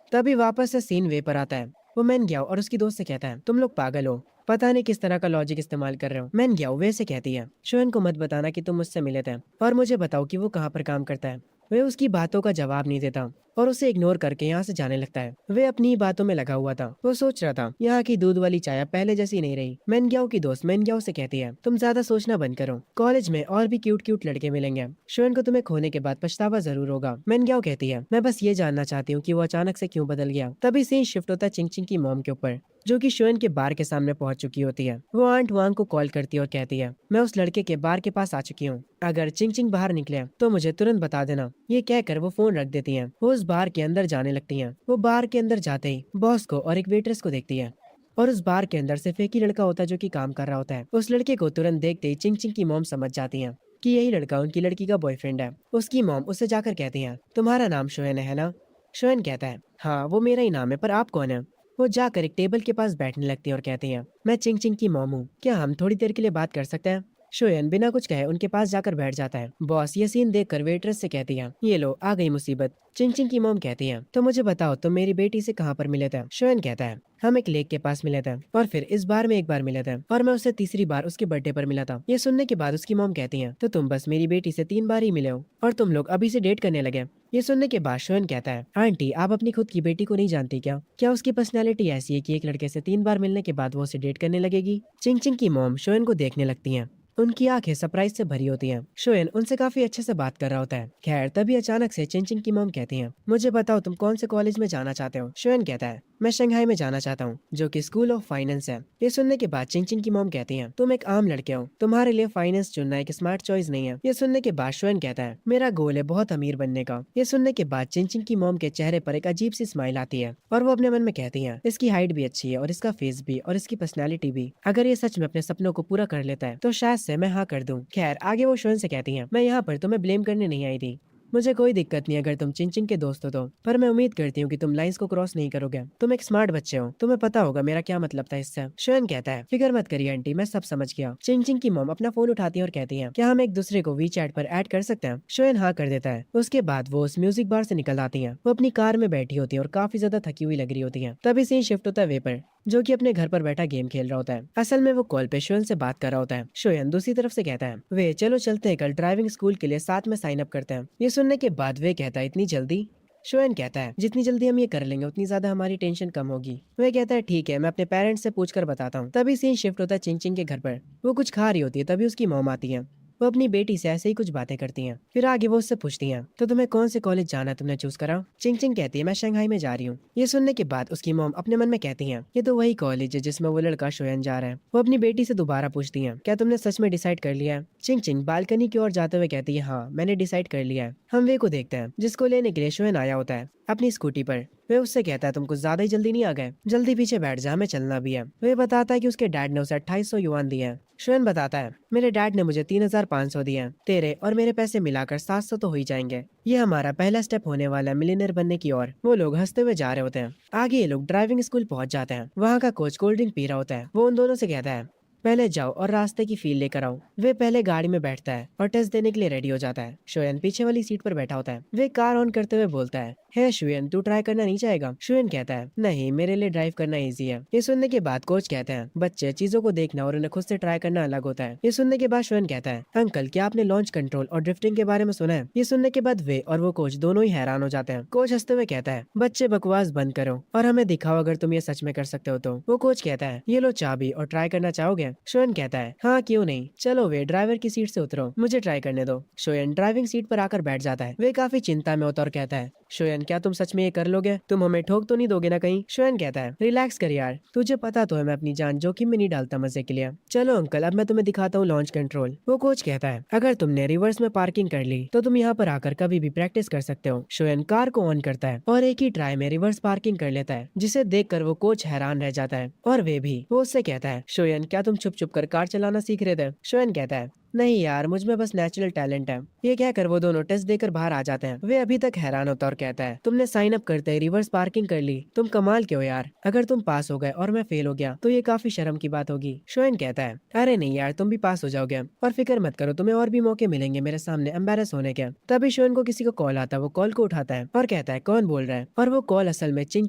तभी वापस से सीन वे पर आता है। वो मैन ग्याओ और उसकी दोस्त से कहता है, तुम लोग पागल हो, पता नहीं किस तरह का लॉजिक इस्तेमाल कर रहे हो। मैन ग्याओ वे से कहती है, शोएन को मत बताना कि तुम मुझसे मिले थे और मुझे बताओ कि वो कहाँ पर काम करता है। वे उसकी बातों का जवाब नहीं देता और उसे इग्नोर करके यहाँ से जाने लगता है। वे अपनी ही बातों में लगा हुआ था। वो सोच रहा था, यहाँ की दूध वाली चाय अब पहले जैसी नहीं रही। मेनग्याओ की दोस्त मेनग्याओ से कहती है, तुम ज्यादा सोचना बंद करो, कॉलेज में और भी क्यूट क्यूट लड़के मिलेंगे। शोएन को तुम्हें खोने के बाद पछतावा जरूर होगा। मेनग्याओ कहती है, मैं बस ये जानना चाहती हूँ कि वो अचानक से क्यों बदल गया। तभी सीन शिफ्ट होता है चिंग चिंग की मॉम के ऊपर, जो कि शोएन के बार के सामने पहुंच चुकी होती है। वो आंट वांग को कॉल करती है और कहती है, मैं उस लड़के के बार के पास आ चुकी हूँ, अगर चिंग चिंग बाहर निकले तो मुझे तुरंत बता देना। ये कहकर वो फोन रख देती हैं। वो उस बार के अंदर जाने लगती हैं। वो बार के अंदर जाते ही बॉस को और एक वेट्रेस को देखती है और उस बार के अंदर सिर्फ एक ही लड़का होता है जो कि काम कर रहा होता है। उस लड़के को तुरंत देखते ही चिंग चिंग की मॉम समझ जाती है कि यही लड़का उनकी लड़की का बॉयफ्रेंड है। उसकी मॉम उससे जाकर कहती है, तुम्हारा नाम शोएन है ना। शोएन कहता है, हाँ वो मेरा ही नाम है, पर आप कौन है। वो जाकर एक टेबल के पास बैठने लगती है और कहती है, मैं चिंग चिंग की मॉम हूँ, क्या हम थोड़ी देर के लिए बात कर सकते हैं। शोयन बिना कुछ कहे उनके पास जाकर बैठ जाता है। बॉस ये सीन देखकर वेट्रेस से कहती है, ये लो आ गई मुसीबत। चिंग चिंग की मॉम कहती है, तो मुझे बताओ तुम मेरी बेटी से कहाँ पर मिले थे? शोयन कहता है, हम एक लेक के पास मिले थे और फिर इस बार में एक बार मिले थे और मैं उससे तीसरी बार उसके बर्थडे पर मिला था। ये सुनने के बाद उसकी मॉम कहती है, तो तुम बस मेरी बेटी से 3 बार ही मिले हो और तुम लोग अभी से डेट करने लगे? ये सुनने के बाद शोयन कहता है, आंटी आप अपनी खुद की बेटी को नहीं जानती क्या? क्या उसकी पर्सनैलिटी ऐसी है कि एक लड़के से 3 बार मिलने के बाद वो उसे डेट करने लगेगी? चिंग चिंग की मॉम शोयन को देखने लगती है। उनकी आंखें सरप्राइज से भरी होती हैं। शोयन उनसे काफी अच्छे से बात कर रहा होता है। खैर तभी अचानक से चिंग चिंग की मॉम कहती हैं, मुझे बताओ तुम कौन से कॉलेज में जाना चाहते हो? शोयन कहता है, मैं शंघाई में जाना चाहता हूँ, जो कि स्कूल ऑफ फाइनेंस है। ये सुनने के बाद चिंग चिंग की मॉम कहती हैं, तुम एक आम लड़के हो, तुम्हारे लिए फाइनेंस चुनना एक स्मार्ट चॉइस नहीं है। ये सुनने के बाद शोयन कहता है, मेरा गोल है बहुत अमीर बनने का। ये सुनने के बाद चिंग चिंग की मॉम के चेहरे पर एक अजीब सी स्माइल आती है और वो अपने मन में कहती है, इसकी हाइट भी अच्छी है और इसका फेस भी और इसकी पर्सनैलिटी भी। अगर ये सच में अपने सपनों को पूरा कर लेता है तो शायद से मैं हाँ कर दूं। खैर आगे वो शोयन से कहती हैं, मैं यहाँ पर तुम्हें ब्लेम करने नहीं आई थी। मुझे कोई दिक्कत नहीं अगर तुम चिंग चिंग के दोस्त हो तो, पर मैं उम्मीद करती हूँ कि तुम लाइंस को क्रॉस नहीं करोगे। तुम एक स्मार्ट बच्चे हो, तुम्हें पता होगा मेरा क्या मतलब था इससे। शोयन कहता है, फिक्र मत करिए आंटी, मैं सब समझ गया। चिंग चिंग की मॉम अपना फोन उठाती है और कहती है, क्या हम एक दूसरे को वी चैट पर ऐड कर सकते हैं? शोयन हाँ कर देता है। उसके बाद वो उस म्यूजिक बार से निकल आती है। वो अपनी कार में बैठी होती है और काफी ज्यादा थकी हुई लग रही होती है। तभी सीन शिफ्ट होता है वे पर, जो कि अपने घर पर बैठा गेम खेल रहा होता है। असल में वो कॉल पे शोयन से बात कर रहा होता है। शोयन दूसरी तरफ से कहता है, वे चलो चलते हैं, कल ड्राइविंग स्कूल के लिए साथ में साइन अप करते हैं। ये सुनने के बाद वे कहता है, इतनी जल्दी? शोयन कहता है, जितनी जल्दी हम ये कर लेंगे उतनी ज्यादा हमारी टेंशन कम होगी। वे कहता है, ठीक है मैं अपने पेरेंट्स से पूछकर बताता हूँ। तभी सीन शिफ्ट होता है चिंग चिंग के घर पर। वो कुछ खा रही होती है, तभी उसकी मॉम आती है। वो अपनी बेटी से ऐसे ही कुछ बातें करती हैं। फिर आगे वो उससे पूछती हैं, तो तुम्हें कौन से कॉलेज जाना तुमने चूज करा? चिंग चिंग कहती है, मैं शंघाई में जा रही हूँ। ये सुनने के बाद उसकी मॉम अपने मन में कहती हैं, ये तो वही कॉलेज है जिसमें वो लड़का शोयन जा रहा है। वो अपनी बेटी से दोबारा पूछती हैं, क्या तुमने सच में डिसाइड कर लिया है? चिंग चिंग बालकनी की ओर जाते हुए कहती है, हाँ मैंने डिसाइड कर लिया है। हम वे को देखते हैं जिसको लेने के लिए शोयन आया होता है अपनी स्कूटी पर। वे उससे कहता है, तुम कुछ ज्यादा ही जल्दी नहीं आ गए? जल्दी पीछे बैठ जा, हमें चलना भी है। वे बताता है कि उसके डैड ने उसे 2800 युआन दिए हैं। शोयन बताता है, मेरे डैड ने मुझे 3500 दिए हैं। तेरे और मेरे पैसे मिलाकर 700 तो हो ही जाएंगे। ये हमारा पहला स्टेप होने वाला है मिलियनर बनने की ओर। वो लोग हंसते हुए जा रहे होते हैं। आगे ये लोग ड्राइविंग स्कूल पहुंच जाते हैं। वहाँ का कोच कोल्ड ड्रिंक पी रहा होता है। वो उन दोनों से कहता है, पहले जाओ और रास्ते की फील लेकर आओ। वे पहले गाड़ी में बैठता है और टेस्ट देने के लिए रेडी हो जाता है। शोयन पीछे वाली सीट पर बैठा होता है। वे कार ऑन करते हुए बोलता है, हे शोयन तू ट्राई करना नहीं चाहेगा? शोयन कहता है, नहीं मेरे लिए ड्राइव करना इजी है। ये सुनने के बाद कोच कहते हैं, बच्चे चीजों को देखना और उन्हें खुद से ट्राई करना अलग होता है। ये सुनने के बाद शोयन कहता है, अंकल क्या आपने लॉन्च कंट्रोल और ड्रिफ्टिंग के बारे में सुना है? ये सुनने के बाद वे और वो कोच दोनों ही हैरान हो जाते हैं। कोच हंसते हुए कहता है, बच्चे बकवास बंद करो और हमें दिखाओ अगर तुम ये सच में कर सकते हो तो। वो कोच कहता है, ये लो चाबी और ट्राई करना चाहोगे? शोयन कहता है, हाँ क्यों नहीं, चलो वे ड्राइवर की सीट से उतरो, मुझे ट्राई करने दो। शोयन ड्राइविंग सीट पर आकर बैठ जाता है। वे काफी चिंता में होता और कहता है, शोयन क्या तुम सच में ये कर लोगे? तुम हमें ठोक तो नहीं दोगे ना कहीं? शोयन कहता है, रिलैक्स कर यार, तुझे पता तो है मैं अपनी जान जोखिम में नहीं डालता मजे के लिए। चलो अंकल अब मैं तुम्हें दिखाता हूँ लॉन्च कंट्रोल। वो कोच कहता है, अगर तुमने रिवर्स में पार्किंग कर ली तो तुम यहाँ पर आकर कभी भी प्रैक्टिस कर सकते हो। शोयन कार को ऑन करता है और एक ही ट्राई में रिवर्स पार्किंग कर लेता है, जिसे देखकर वो कोच हैरान रह जाता है और वे भी। वो उससे कहता है, शोयन क्या तुम छुप छुप कर कार चलाना सीख रहे थे? शोयन कहता है, नहीं यार मुझ में बस नेचुरल टैलेंट है। ये कहकर वो दोनों टेस्ट देकर बाहर आ जाते हैं। वे अभी तक हैरान होता और कहता है, तुमने साइन अप करते ही रिवर्स पार्किंग कर ली, तुम कमाल के हो यार। अगर तुम पास हो गए और मैं फेल हो गया तो ये काफी शर्म की बात होगी। शोयन कहता है, अरे नहीं यार तुम भी पास हो जाओगे और फिक्र मत करो, तुम्हें और भी मौके मिलेंगे मेरे सामने एम्बेरस होने के। तभी शोयन को किसी को कॉल आता है। वो कॉल को उठाता है और कहता है, कौन बोल रहा है? और वो कॉल असल में चिंग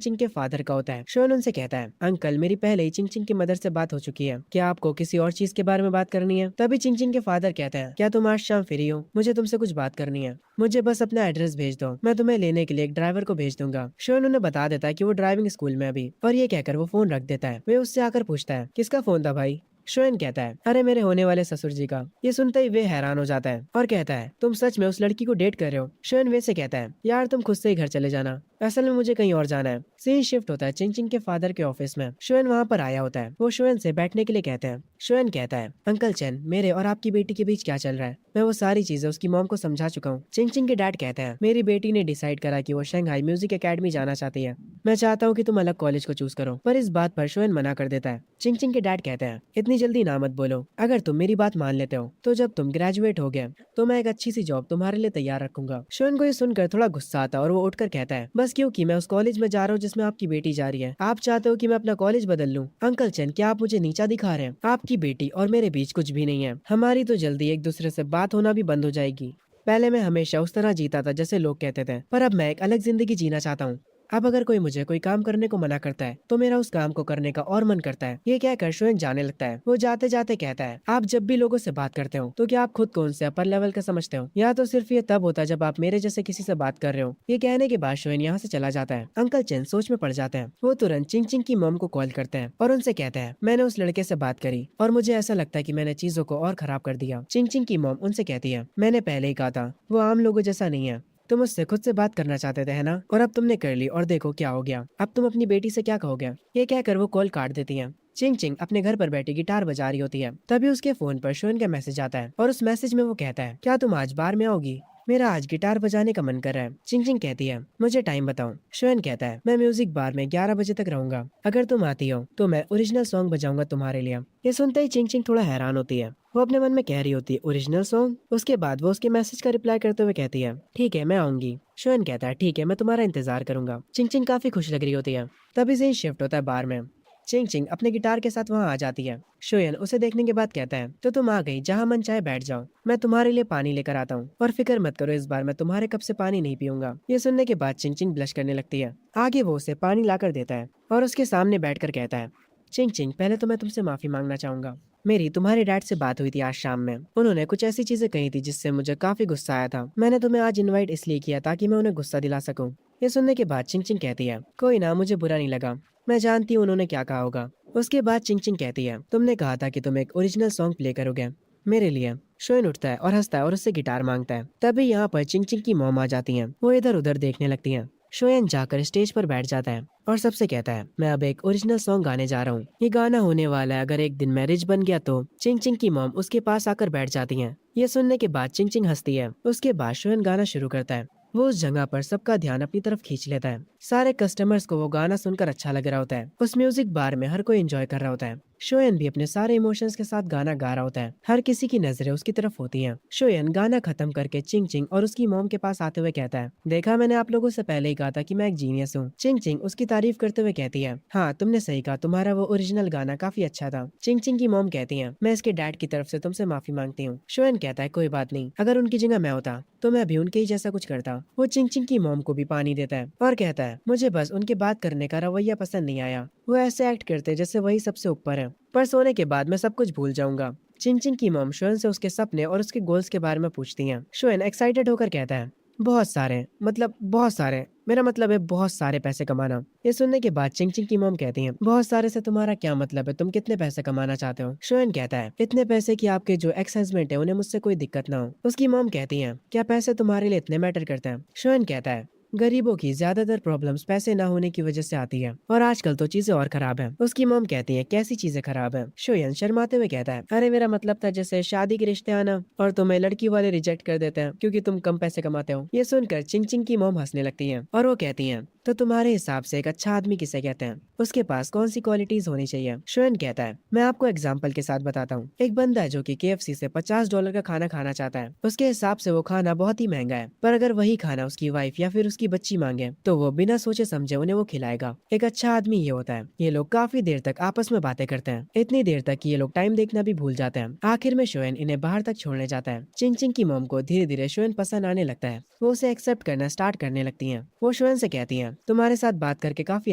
चिंग के फादर का होता है। शोयन उनसे कहता है, अंकल मेरी पहले ही चिंग चिंग की मदर से बात हो चुकी है, क्या आपको किसी और चीज के बारे में बात करनी है? तभी चिंग चिंग के फादर कहते हैं, क्या तुम आज शाम फ्री हो? मुझे तुमसे कुछ बात करनी है, मुझे बस अपना एड्रेस भेज दो, मैं तुम्हें लेने के लिए एक ड्राइवर को भेज दूंगा। शोयन उन्हें बता देता है कि वो ड्राइविंग स्कूल में अभी, और ये कहकर वो फोन रख देता है। वे उससे आकर पूछता है, किसका फोन था भाई? शोयन कहता है, अरे मेरे होने वाले ससुर जी का। ये सुनते ही वे हैरान हो जाता है और कहता है, तुम सच में उस लड़की को डेट कर रहे हो? शोयन वे से कहता है, यार तुम खुद से ही घर चले जाना, असल में मुझे कहीं और जाना है। सीन शिफ्ट होता है चिंग चिंग के फादर के ऑफिस में। शोयन वहाँ पर आया होता है। वो शोयन से बैठने के लिए कहते हैं। शोयन कहता है, अंकल चैन मेरे और आपकी बेटी के बीच क्या चल रहा है? मैं वो सारी चीजें उसकी मॉम को समझा चुका हूँ। चिंग चिंग के डैड कहते हैं, मेरी बेटी ने डिसाइड करा कि वो शंघाई म्यूजिक एकेडमी जाना चाहती है। मैं चाहता हूँ कि तुम अलग कॉलेज को चूज करो, पर इस बात पर शोयन मना कर देता है। चिंग चिंग के डैड कहते हैं, इतनी जल्दी ना मत बोलो, अगर तुम मेरी बात मान लेते हो तो जब तुम ग्रेजुएट हो गए तो मैं एक अच्छी सी जॉब तुम्हारे लिए तैयार रखूंगा। शोयन को ये सुनकर थोड़ा गुस्सा आता और वो उठकर कहता है, बस बस क्योंकि मैं उस कॉलेज में जा रहा हूँ जिसमें आपकी बेटी जा रही है। आप चाहते हो कि मैं अपना कॉलेज बदल लूं? अंकल चेन, क्या आप मुझे नीचा दिखा रहे हैं? आपकी बेटी और मेरे बीच कुछ भी नहीं है। हमारी तो जल्दी एक दूसरे से बात होना भी बंद हो जाएगी। पहले मैं हमेशा उस तरह जीता था जैसे लोग कहते थे, पर अब मैं एक अलग जिंदगी जीना चाहता हूँ। अब अगर कोई मुझे कोई काम करने को मना करता है तो मेरा उस काम को करने का और मन करता है। ये कहकर शोएन जाने लगता है। वो जाते जाते कहता है, आप जब भी लोगों से बात करते हो तो क्या आप खुद को उनसे अपर लेवल का समझते हो, या तो सिर्फ ये तब होता है जब आप मेरे जैसे किसी से बात कर रहे हो। ये कहने के बाद शोएन यहाँ से चला जाता है। अंकल चेन सोच में पड़ जाते हैं। वो तुरंत चिंग चिंग की मॉम को कॉल करते हैं और उनसे कहते हैं, मैंने उस लड़के से बात करी और मुझे ऐसा लगता है कि मैंने चीजों को और खराब कर दिया। चिंग चिंग की मॉम उनसे कहती है, मैंने पहले ही कहा था, वो आम लोगों जैसा नहीं है। तुम उससे खुद से बात करना चाहते थे, है ना? और अब तुमने कर ली और देखो क्या हो गया। अब तुम अपनी बेटी से क्या कहोगे? ये कहकर वो कॉल काट देती हैं। चिंग चिंग अपने घर पर बैठी गिटार बजा रही होती है। तभी उसके फोन पर शोन का मैसेज आता है और उस मैसेज में वो कहता है, क्या तुम आज बार में आओगी? मेरा आज गिटार बजाने का मन कर रहा है। चिंग चिंग कहती है, मुझे टाइम बताओ। शोएन कहता है, मैं म्यूजिक बार में 11 बजे तक रहूंगा। अगर तुम आती हो तो मैं ओरिजिनल सॉन्ग बजाऊंगा तुम्हारे लिए। ये सुनते ही चिंग चिंग थोड़ा हैरान होती है। वो अपने मन में कह रही होती है, ओरिजिनल सॉन्ग? उसके बाद वो उसके मैसेज का रिप्लाई करते हुए कहती है, ठीक है मैं आऊंगी। शोएन कहता है, ठीक है मैं तुम्हारा इंतजार करूंगा। चिंग चिंग काफी खुश लग रही होती है। तभी से ही शिफ्ट होता है बार में। चिंग चिंग अपने गिटार के साथ वहां आ जाती है। शोयन उसे देखने के बाद कहता है, तो तुम आ गई, जहां मन चाहे बैठ जाओ। मैं तुम्हारे लिए पानी लेकर आता हूँ और फिक्र मत करो, इस बार मैं तुम्हारे कप से पानी नहीं पीऊंगा। ये सुनने के बाद चिंग चिंग ब्लश करने लगती है। आगे वो उसे पानी लाकर देता है और उसके सामने बैठकर कहता है, चिंग चिंग पहले तो मैं तुमसे माफी मांगना चाहूंगा। मेरी तुम्हारे डैड से बात हुई थी आज शाम में। उन्होंने कुछ ऐसी चीजें कही थी जिससे मुझे काफी गुस्सा आया था। मैंने तुम्हें आज इनवाइट इसलिए किया ताकि मैं उन्हें गुस्सा दिला सकूं। ये सुनने के बाद चिंग चिंग कहती है, कोई ना, मुझे बुरा नहीं लगा। मैं जानती हूँ उन्होंने क्या कहा होगा। उसके बाद चिंग चिंग कहती है, तुमने कहा था कि तुम एक ओरिजिनल सॉन्ग प्ले करोगे मेरे लिए। शोएन उठता है और हंसता है और उससे गिटार मांगता है। तभी यहाँ पर चिंग चिंग की मॉम आ जाती हैं। वो इधर उधर देखने लगती हैं। शोएन जाकर स्टेज पर बैठ जाता है और सबसे कहता है, मैं अब एक ओरिजिनल सॉन्ग गाने जा रहा हूँ। ये गाना होने वाला है, अगर एक दिन मैरिज बन गया तो। चिंग चिंग की मॉम उसके पास आकर बैठ जाती हैं। ये सुनने के बाद चिंग चिंग हंसती है। उसके बाद शोएन गाना शुरू करता है। वो उस जगह पर सबका ध्यान अपनी तरफ खींच लेता है। सारे कस्टमर्स को वो गाना सुनकर अच्छा लग रहा होता है। उस म्यूजिक बार में हर कोई एंजॉय कर रहा होता है। शोयन भी अपने सारे इमोशंस के साथ गाना गा रहा होता है। हर किसी की नजरें उसकी तरफ होती हैं। शोयन गाना खत्म करके चिंग चिंग और उसकी मॉम के पास आते हुए कहता है, देखा, मैंने आप लोगों से पहले ही कहा था कि मैं एक जीनियस हूँ। चिंग चिंग उसकी तारीफ करते हुए कहती है, हाँ तुमने सही कहा, तुम्हारा वो ओरिजिनल गाना काफी अच्छा था। चिंग चिंग की मॉम कहती है, मैं इसके डैड की तरफ से तुमसे माफी मांगती हूँ। शोयन कहता है, कोई बात नहीं, अगर उनकी जगह मैं होता तो मैं भी उनके ही जैसा कुछ करता। वो चिंग चिंग की मॉम को भी पानी देता है और कहता है, मुझे बस उनके बात करने का रवैया पसंद नहीं आया। वो ऐसे एक्ट करते जैसे वही सबसे ऊपर है, पर सोने के बाद मैं सब कुछ भूल जाऊंगा। चिंग चिंग की मॉम शोएन से उसके सपने और उसके गोल्स के बारे में पूछती हैं। शोएन एक्साइटेड होकर कहता है, बहुत सारे, मतलब बहुत सारे, मेरा मतलब है बहुत सारे पैसे कमाना। ये सुनने के बाद चिंग चिंग की मॉम कहती हैं, बहुत सारे से तुम्हारा क्या मतलब है, तुम कितने पैसे कमाना चाहते हो? शोएन कहता है, इतने पैसे कि आपके जो एक्स हस्बैंड है उन्हें मुझसे कोई दिक्कत ना हो। उसकी मॉम कहती है, क्या पैसे तुम्हारे लिए इतने मैटर करते हैं? शोएन कहता है, गरीबों की ज्यादातर प्रॉब्लम्स पैसे ना होने की वजह से आती है, और आजकल तो चीजें और खराब है। उसकी मॉम कहती है, कैसी चीजें खराब है? शोयन शर्माते हुए कहता है, अरे मेरा मतलब था जैसे शादी के रिश्ते आना और तुम्हें लड़की वाले रिजेक्ट कर देते हैं क्योंकि तुम कम पैसे कमाते हो। ये सुनकर चिंग चिंग की मॉम हंसने लगती है और वो कहती है, तो तुम्हारे हिसाब से एक अच्छा आदमी किसे कहते हैं? उसके पास कौन सी क्वालिटीज होनी चाहिए? शोएन कहता है, मैं आपको एग्जाम्पल के साथ बताता हूँ। एक बंदा है जो कि KFC से $50 का खाना खाना चाहता है। उसके हिसाब से वो खाना बहुत ही महंगा है, पर अगर वही खाना उसकी वाइफ या फिर उसकी बच्ची मांगे तो वो बिना सोचे समझे उन्हें वो खिलाएगा। एक अच्छा आदमी ये होता है। ये लोग काफी देर तक आपस में बातें करते हैं, इतनी देर तक कि ये लोग टाइम देखना भी भूल जाते हैं। आखिर में शोएन इन्हें बाहर तक छोड़ने जाता है। चिंग चिंग की मॉम को धीरे धीरे शोएन पसंद आने लगता है। वो उसे एक्सेप्ट करना स्टार्ट करने लगती है। वो शोएन से कहती है, तुम्हारे साथ बात करके काफी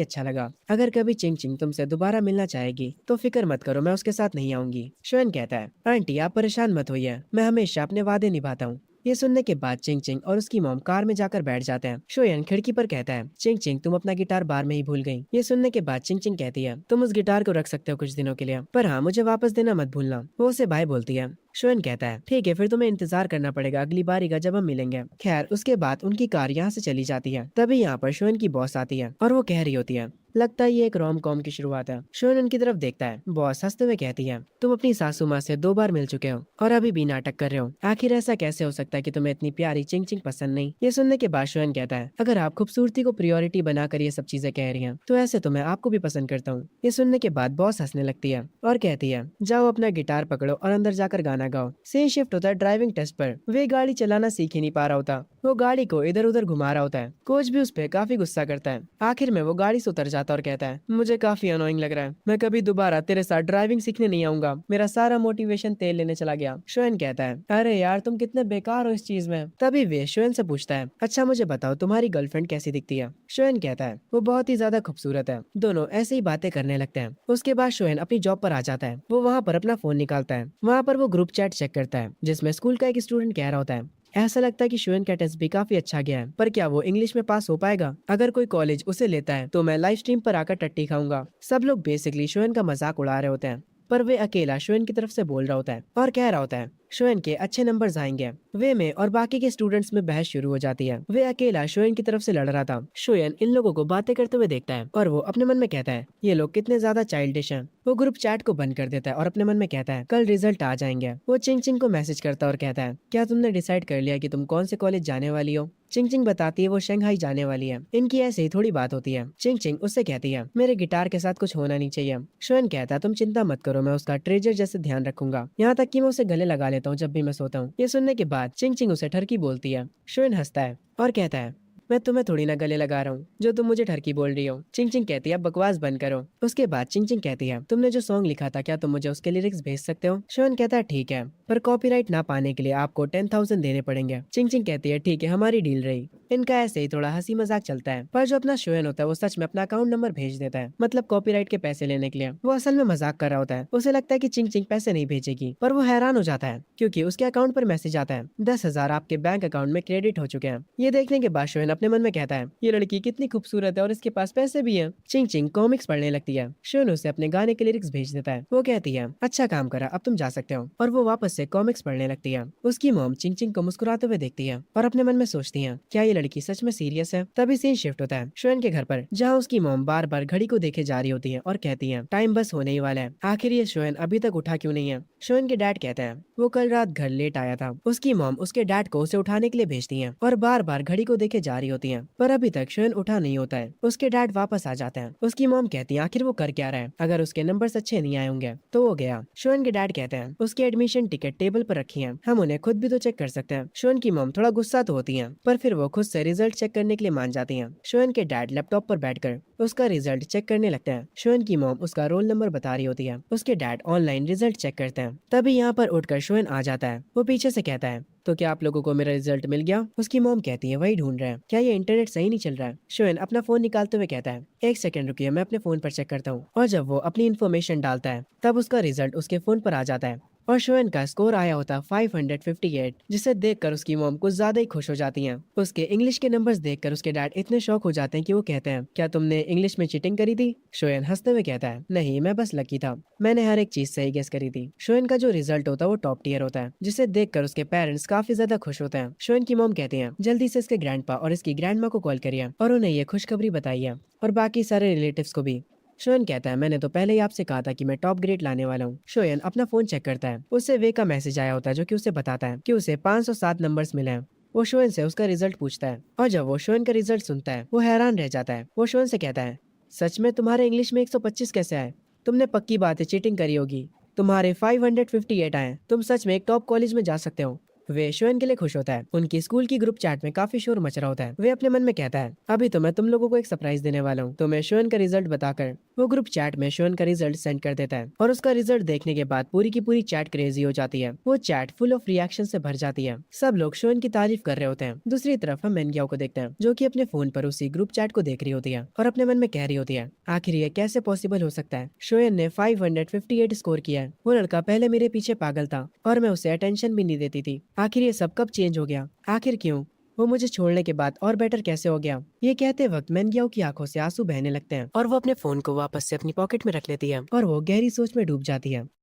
अच्छा लगा। अगर कभी चिंग चिंग तुमसे दोबारा मिलना चाहेगी तो फिक्र मत करो, मैं उसके साथ नहीं आऊंगी। शोएन कहता है, आंटी आप परेशान मत होइए, मैं हमेशा अपने वादे निभाता हूँ। ये सुनने के बाद चिंग चिंग और उसकी मॉम कार में जाकर बैठ जाते हैं। शोयन खिड़की पर कहता है, चिंग चिंग तुम अपना गिटार बार में ही भूल गई। ये सुनने के बाद चिंग चिंग कहती है, तुम उस गिटार को रख सकते हो कुछ दिनों के लिए, पर हाँ मुझे वापस देना मत भूलना। वो उसे बाय बोलती है। शोएन कहता है, ठीक है फिर तुम्हें इंतजार करना पड़ेगा अगली बारी का जब हम मिलेंगे। खैर उसके बाद उनकी कार यहाँ से चली जाती है। तभी यहाँ पर शोएन की बॉस आती है और वो कह रही होती है, लगता है ये एक रोम कॉम की शुरुआत है। शोएन उनकी तरफ देखता है। बॉस हंसते हुए कहती है, तुम अपनी सासू माँ से 2 बार मिल चुके हो और अभी भी नाटक कर रहे हो। आखिर ऐसा कैसे हो सकता है कि तुम्हें इतनी प्यारी चिंग चिंग पसंद नहीं? ये सुनने के बाद शोएन कहता है, अगर आप खूबसूरती को प्रायोरिटी बनाकर ये सब चीजें कह रही हैं तो ऐसे तो मैं आपको भी पसंद करता हूँ। ये सुनने के बाद बॉस हंसने लगती है और कहती है, जाओ अपना गिटार पकड़ो और अंदर जाकर गाना गाँव। सीन शिफ्ट होता है ड्राइविंग टेस्ट पर। वे गाड़ी चलाना सीख ही नहीं पा रहा होता। वो गाड़ी को इधर उधर घुमा रहा होता है। कोच भी उस पे काफी गुस्सा करता है। आखिर में वो गाड़ी से उतर जाता और कहता है, मुझे काफी अनोइंग लग रहा है, मैं कभी दोबारा तेरे साथ ड्राइविंग सीखने नहीं आऊंगा। मेरा सारा मोटिवेशन तेल लेने चला गया। शोएन कहता है, अरे यार तुम कितने बेकार हो इस चीज में। तभी वे शोएन से पूछता है, अच्छा मुझे बताओ तुम्हारी गर्लफ्रेंड कैसी दिखती है। शोएन कहता है, वो बहुत ही ज्यादा खूबसूरत है। दोनों ऐसे ही बातें करने लगते हैं। उसके बाद शोएन अपनी जॉब पर आ जाता है। वो वहाँ पर अपना फोन निकालता है। वहाँ पर वो ग्रुप चैट चेक करता है जिसमें स्कूल का एक स्टूडेंट कह रहा होता है, ऐसा लगता है कि शोएन का टेस्ट भी काफी अच्छा गया है, पर क्या वो इंग्लिश में पास हो पाएगा। अगर कोई कॉलेज उसे लेता है तो मैं लाइव स्ट्रीम पर आकर टट्टी खाऊंगा। सब लोग बेसिकली शोएन का मजाक उड़ा रहे होते हैं, पर वे अकेला शोएन की तरफ से बोल रहा होता है और कह रहा होता है, शोएन के अच्छे नंबर्स आएंगे। वे में और बाकी के स्टूडेंट्स में बहस शुरू हो जाती है। वे अकेला शोएन की तरफ से लड़ रहा था। शोएन इन लोगों को बातें करते हुए देखता है और वो अपने मन में कहता है, ये लोग कितने ज्यादा चाइल्डिश हैं। वो ग्रुप चैट को बंद कर देता है और अपने मन में कहता है, कल रिजल्ट आ जाएंगे। वो चिंग चिंग को मैसेज करता है और कहता है, क्या तुमने डिसाइड कर लिया कि तुम कौन से कॉलेज जाने वाली हो। चिंग चिंग बताती है वो शंघाई जाने वाली है। इनकी ऐसे ही थोड़ी बात होती है। चिंग चिंग उससे कहती है, मेरे गिटार के साथ कुछ होना नहीं चाहिए। शोएन कहता है, तुम चिंता मत करो, मैं उसका ट्रेजर जैसे ध्यान रखूंगा। यहाँ तक कि मैं उसे गले लगा लेता हूँ जब भी मैं सोता हूँ। ये सुनने के बाद चिंग चिंग उसे ठरकी बोलती है। शोएन हंसता है और कहता है, मैं तुम्हें थोड़ी ना गले लगा रहा हूँ जो तुम मुझे ठरकी बोल रही हो। चिंग चिंग कहती है, बकवास बंद करो। उसके बाद चिंग चिंग कहती है, तुमने जो सॉन्ग लिखा था क्या तुम मुझे उसके लिरिक्स भेज सकते हो। शोएन कहता है, ठीक है, पर कॉपीराइट ना पाने के लिए आपको 10,000 देने पड़ेंगे। चिंग चिंग कहती है, ठीक है, हमारी डील रही। इनका ऐसे ही थोड़ा हंसी मजाक चलता है, पर जो अपना शोएन होता है वो सच में अपना अकाउंट नंबर भेज देता है, मतलब कॉपीराइट के पैसे लेने के लिए। वो असल में मजाक कर रहा होता है। उसे लगता है कि चिंग चिंग पैसे नहीं भेजेगी, पर वो हैरान हो जाता है क्योंकि उसके अकाउंट पर मैसेज आता है, 10,000 आपके बैंक अकाउंट में क्रेडिट हो चुके हैं। ये देखने के बाद शोएन अपने मन में कहता है, ये लड़की कितनी खूबसूरत है और इसके पास पैसे भी हैं। चिंग चिंग कॉमिक्स पढ़ने लगती है। शोएन उसे अपने गाने के लिरिक्स भेज देता है। वो कहती है, अच्छा काम करा, अब तुम जा सकते हो। और वो वापस से कॉमिक्स पढ़ने लगती है। उसकी मॉम चिंग चिंग को मुस्कुराते हुए देखती है और अपने मन में सोचती है, क्या ये लड़की सच में सीरियस है। तभी सीन शिफ्ट होता है शोएन के घर पर, जहाँ उसकी मॉम बार बार घड़ी को देखे जा रही होती है और कहती है, टाइम बस होने ही वाला है। आखिर ये शोएन अभी तक उठा क्यों नहीं है। शोएन के डैड कहते हैं, वो कल रात घर लेट आया था। उसकी मॉम उसके डैड को उसे उठाने के लिए भेजती है और बार बार घड़ी को देखे जा रही होती है, पर अभी तक शोएन उठा नहीं होता है। उसके डैड वापस आ जाते हैं। उसकी मॉम कहती है, आखिर वो कर क्या रहा है, अगर उसके नंबर्स अच्छे नहीं आए होंगे तो वो गया। शोएन के डैड कहते हैं, उसकी एडमिशन टिकट टेबल पर रखी है, हम उन्हें खुद भी तो चेक कर सकते हैं। शोएन की मॉम थोड़ा गुस्सा तो होती है, पर फिर वो खुद से रिजल्ट चेक करने के लिए मान जाती है। शोएन के डैड लैपटॉप पर बैठकर उसका रिजल्ट चेक करने लगते हैं। शोएन की मॉम उसका रोल नंबर बता रही होती है। उसके डैड ऑनलाइन रिजल्ट चेक करते हैं। तभी यहाँ पर उठकर शोएन आ जाता है। वो पीछे से कहता है, तो क्या आप लोगों को मेरा रिजल्ट मिल गया। उसकी मॉम कहती है, वही ढूंढ रहे हैं, क्या ये इंटरनेट सही नहीं चल रहा है। शोएन अपना फोन निकालते हुए कहता है, एक सेकंड रुकिए, मैं अपने फोन पर चेक करता हूँ। और जब वो अपनी इन्फॉर्मेशन डालता है तब उसका रिजल्ट उसके फोन पर आ जाता है और शोएन का स्कोर आया होता 558, जिसे देखकर उसकी मॉम कुछ ज्यादा ही खुश हो जाती हैं। उसके इंग्लिश के नंबर्स देखकर उसके डैड इतने शौक हो जाते हैं कि वो कहते हैं, क्या तुमने इंग्लिश में चीटिंग करी थी। शोएन हंसते हुए कहता है, नहीं, मैं बस लकी था, मैंने हर एक चीज सही गेस करी थी। शोएन का जो रिजल्ट होता है वो टॉप टियर होता है, जिसे देखकर उसके पेरेंट्स काफी ज्यादा खुश होते हैं। शोएन की मॉम कहती है, जल्दी से इसके ग्रैंडपा और इसकी ग्रैंडमा को कॉल करिए और उन्हें ये खुशखबरी बताइए और बाकी सारे रिलेटिव्स को भी। शोएन कहता है, मैंने तो पहले ही आपसे कहा था कि मैं टॉप ग्रेड लाने वाला हूँ। शोएन अपना फोन चेक करता है। उससे वे का मैसेज आया होता है जो कि उसे बताता है कि उसे 507 नंबर्स मिले हैं। वो शोएन से उसका रिजल्ट पूछता है और जब वो शोएन का रिजल्ट सुनता है वो हैरान रह जाता है। वो शोएन से कहता है, सच में तुम्हारे इंग्लिश में 125 कैसे आए। तुमने पक्की बात है चीटिंग करी होगी। तुम्हारे 558 आए, तुम सच में एक टॉप कॉलेज में जा सकते हो। वे शोएन के लिए खुश होता है। उनकी स्कूल की ग्रुप चैट में काफी शोर मच रहा होता है। वे अपने मन में कहता है, अभी तो मैं तुम लोगों को एक सरप्राइज देने वाला हूँ। तो मैं शोएन का रिजल्ट बताकर वो ग्रुप चैट में शोएन का रिजल्ट सेंड कर देता है और उसका रिजल्ट देखने के बाद पूरी की पूरी चैट क्रेजी हो जाती है। वो चैट फुल ऑफ रिएक्शन से भर जाती है। सब लोग शोएन की तारीफ कर रहे होते हैं। दूसरी तरफ हम मेनग्याओ को देखते हैं जो कि अपने फोन पर उसी ग्रुप चैट को देख रही होती है और अपने मन में कह रही होती है, आखिर ये कैसे पॉसिबल हो सकता है। शोएन ने 558 स्कोर किया है। वो लड़का पहले मेरे पीछे पागल था और मैं उसे अटेंशन भी नहीं देती थी। आखिर ये सब कब चेंज हो गया, आखिर क्यों, वो मुझे छोड़ने के बाद और बेटर कैसे हो गया। ये कहते वक्त मेनग्याओ की आंखों से आंसू बहने लगते हैं और वो अपने फोन को वापस से अपनी पॉकेट में रख लेती है और वो गहरी सोच में डूब जाती है।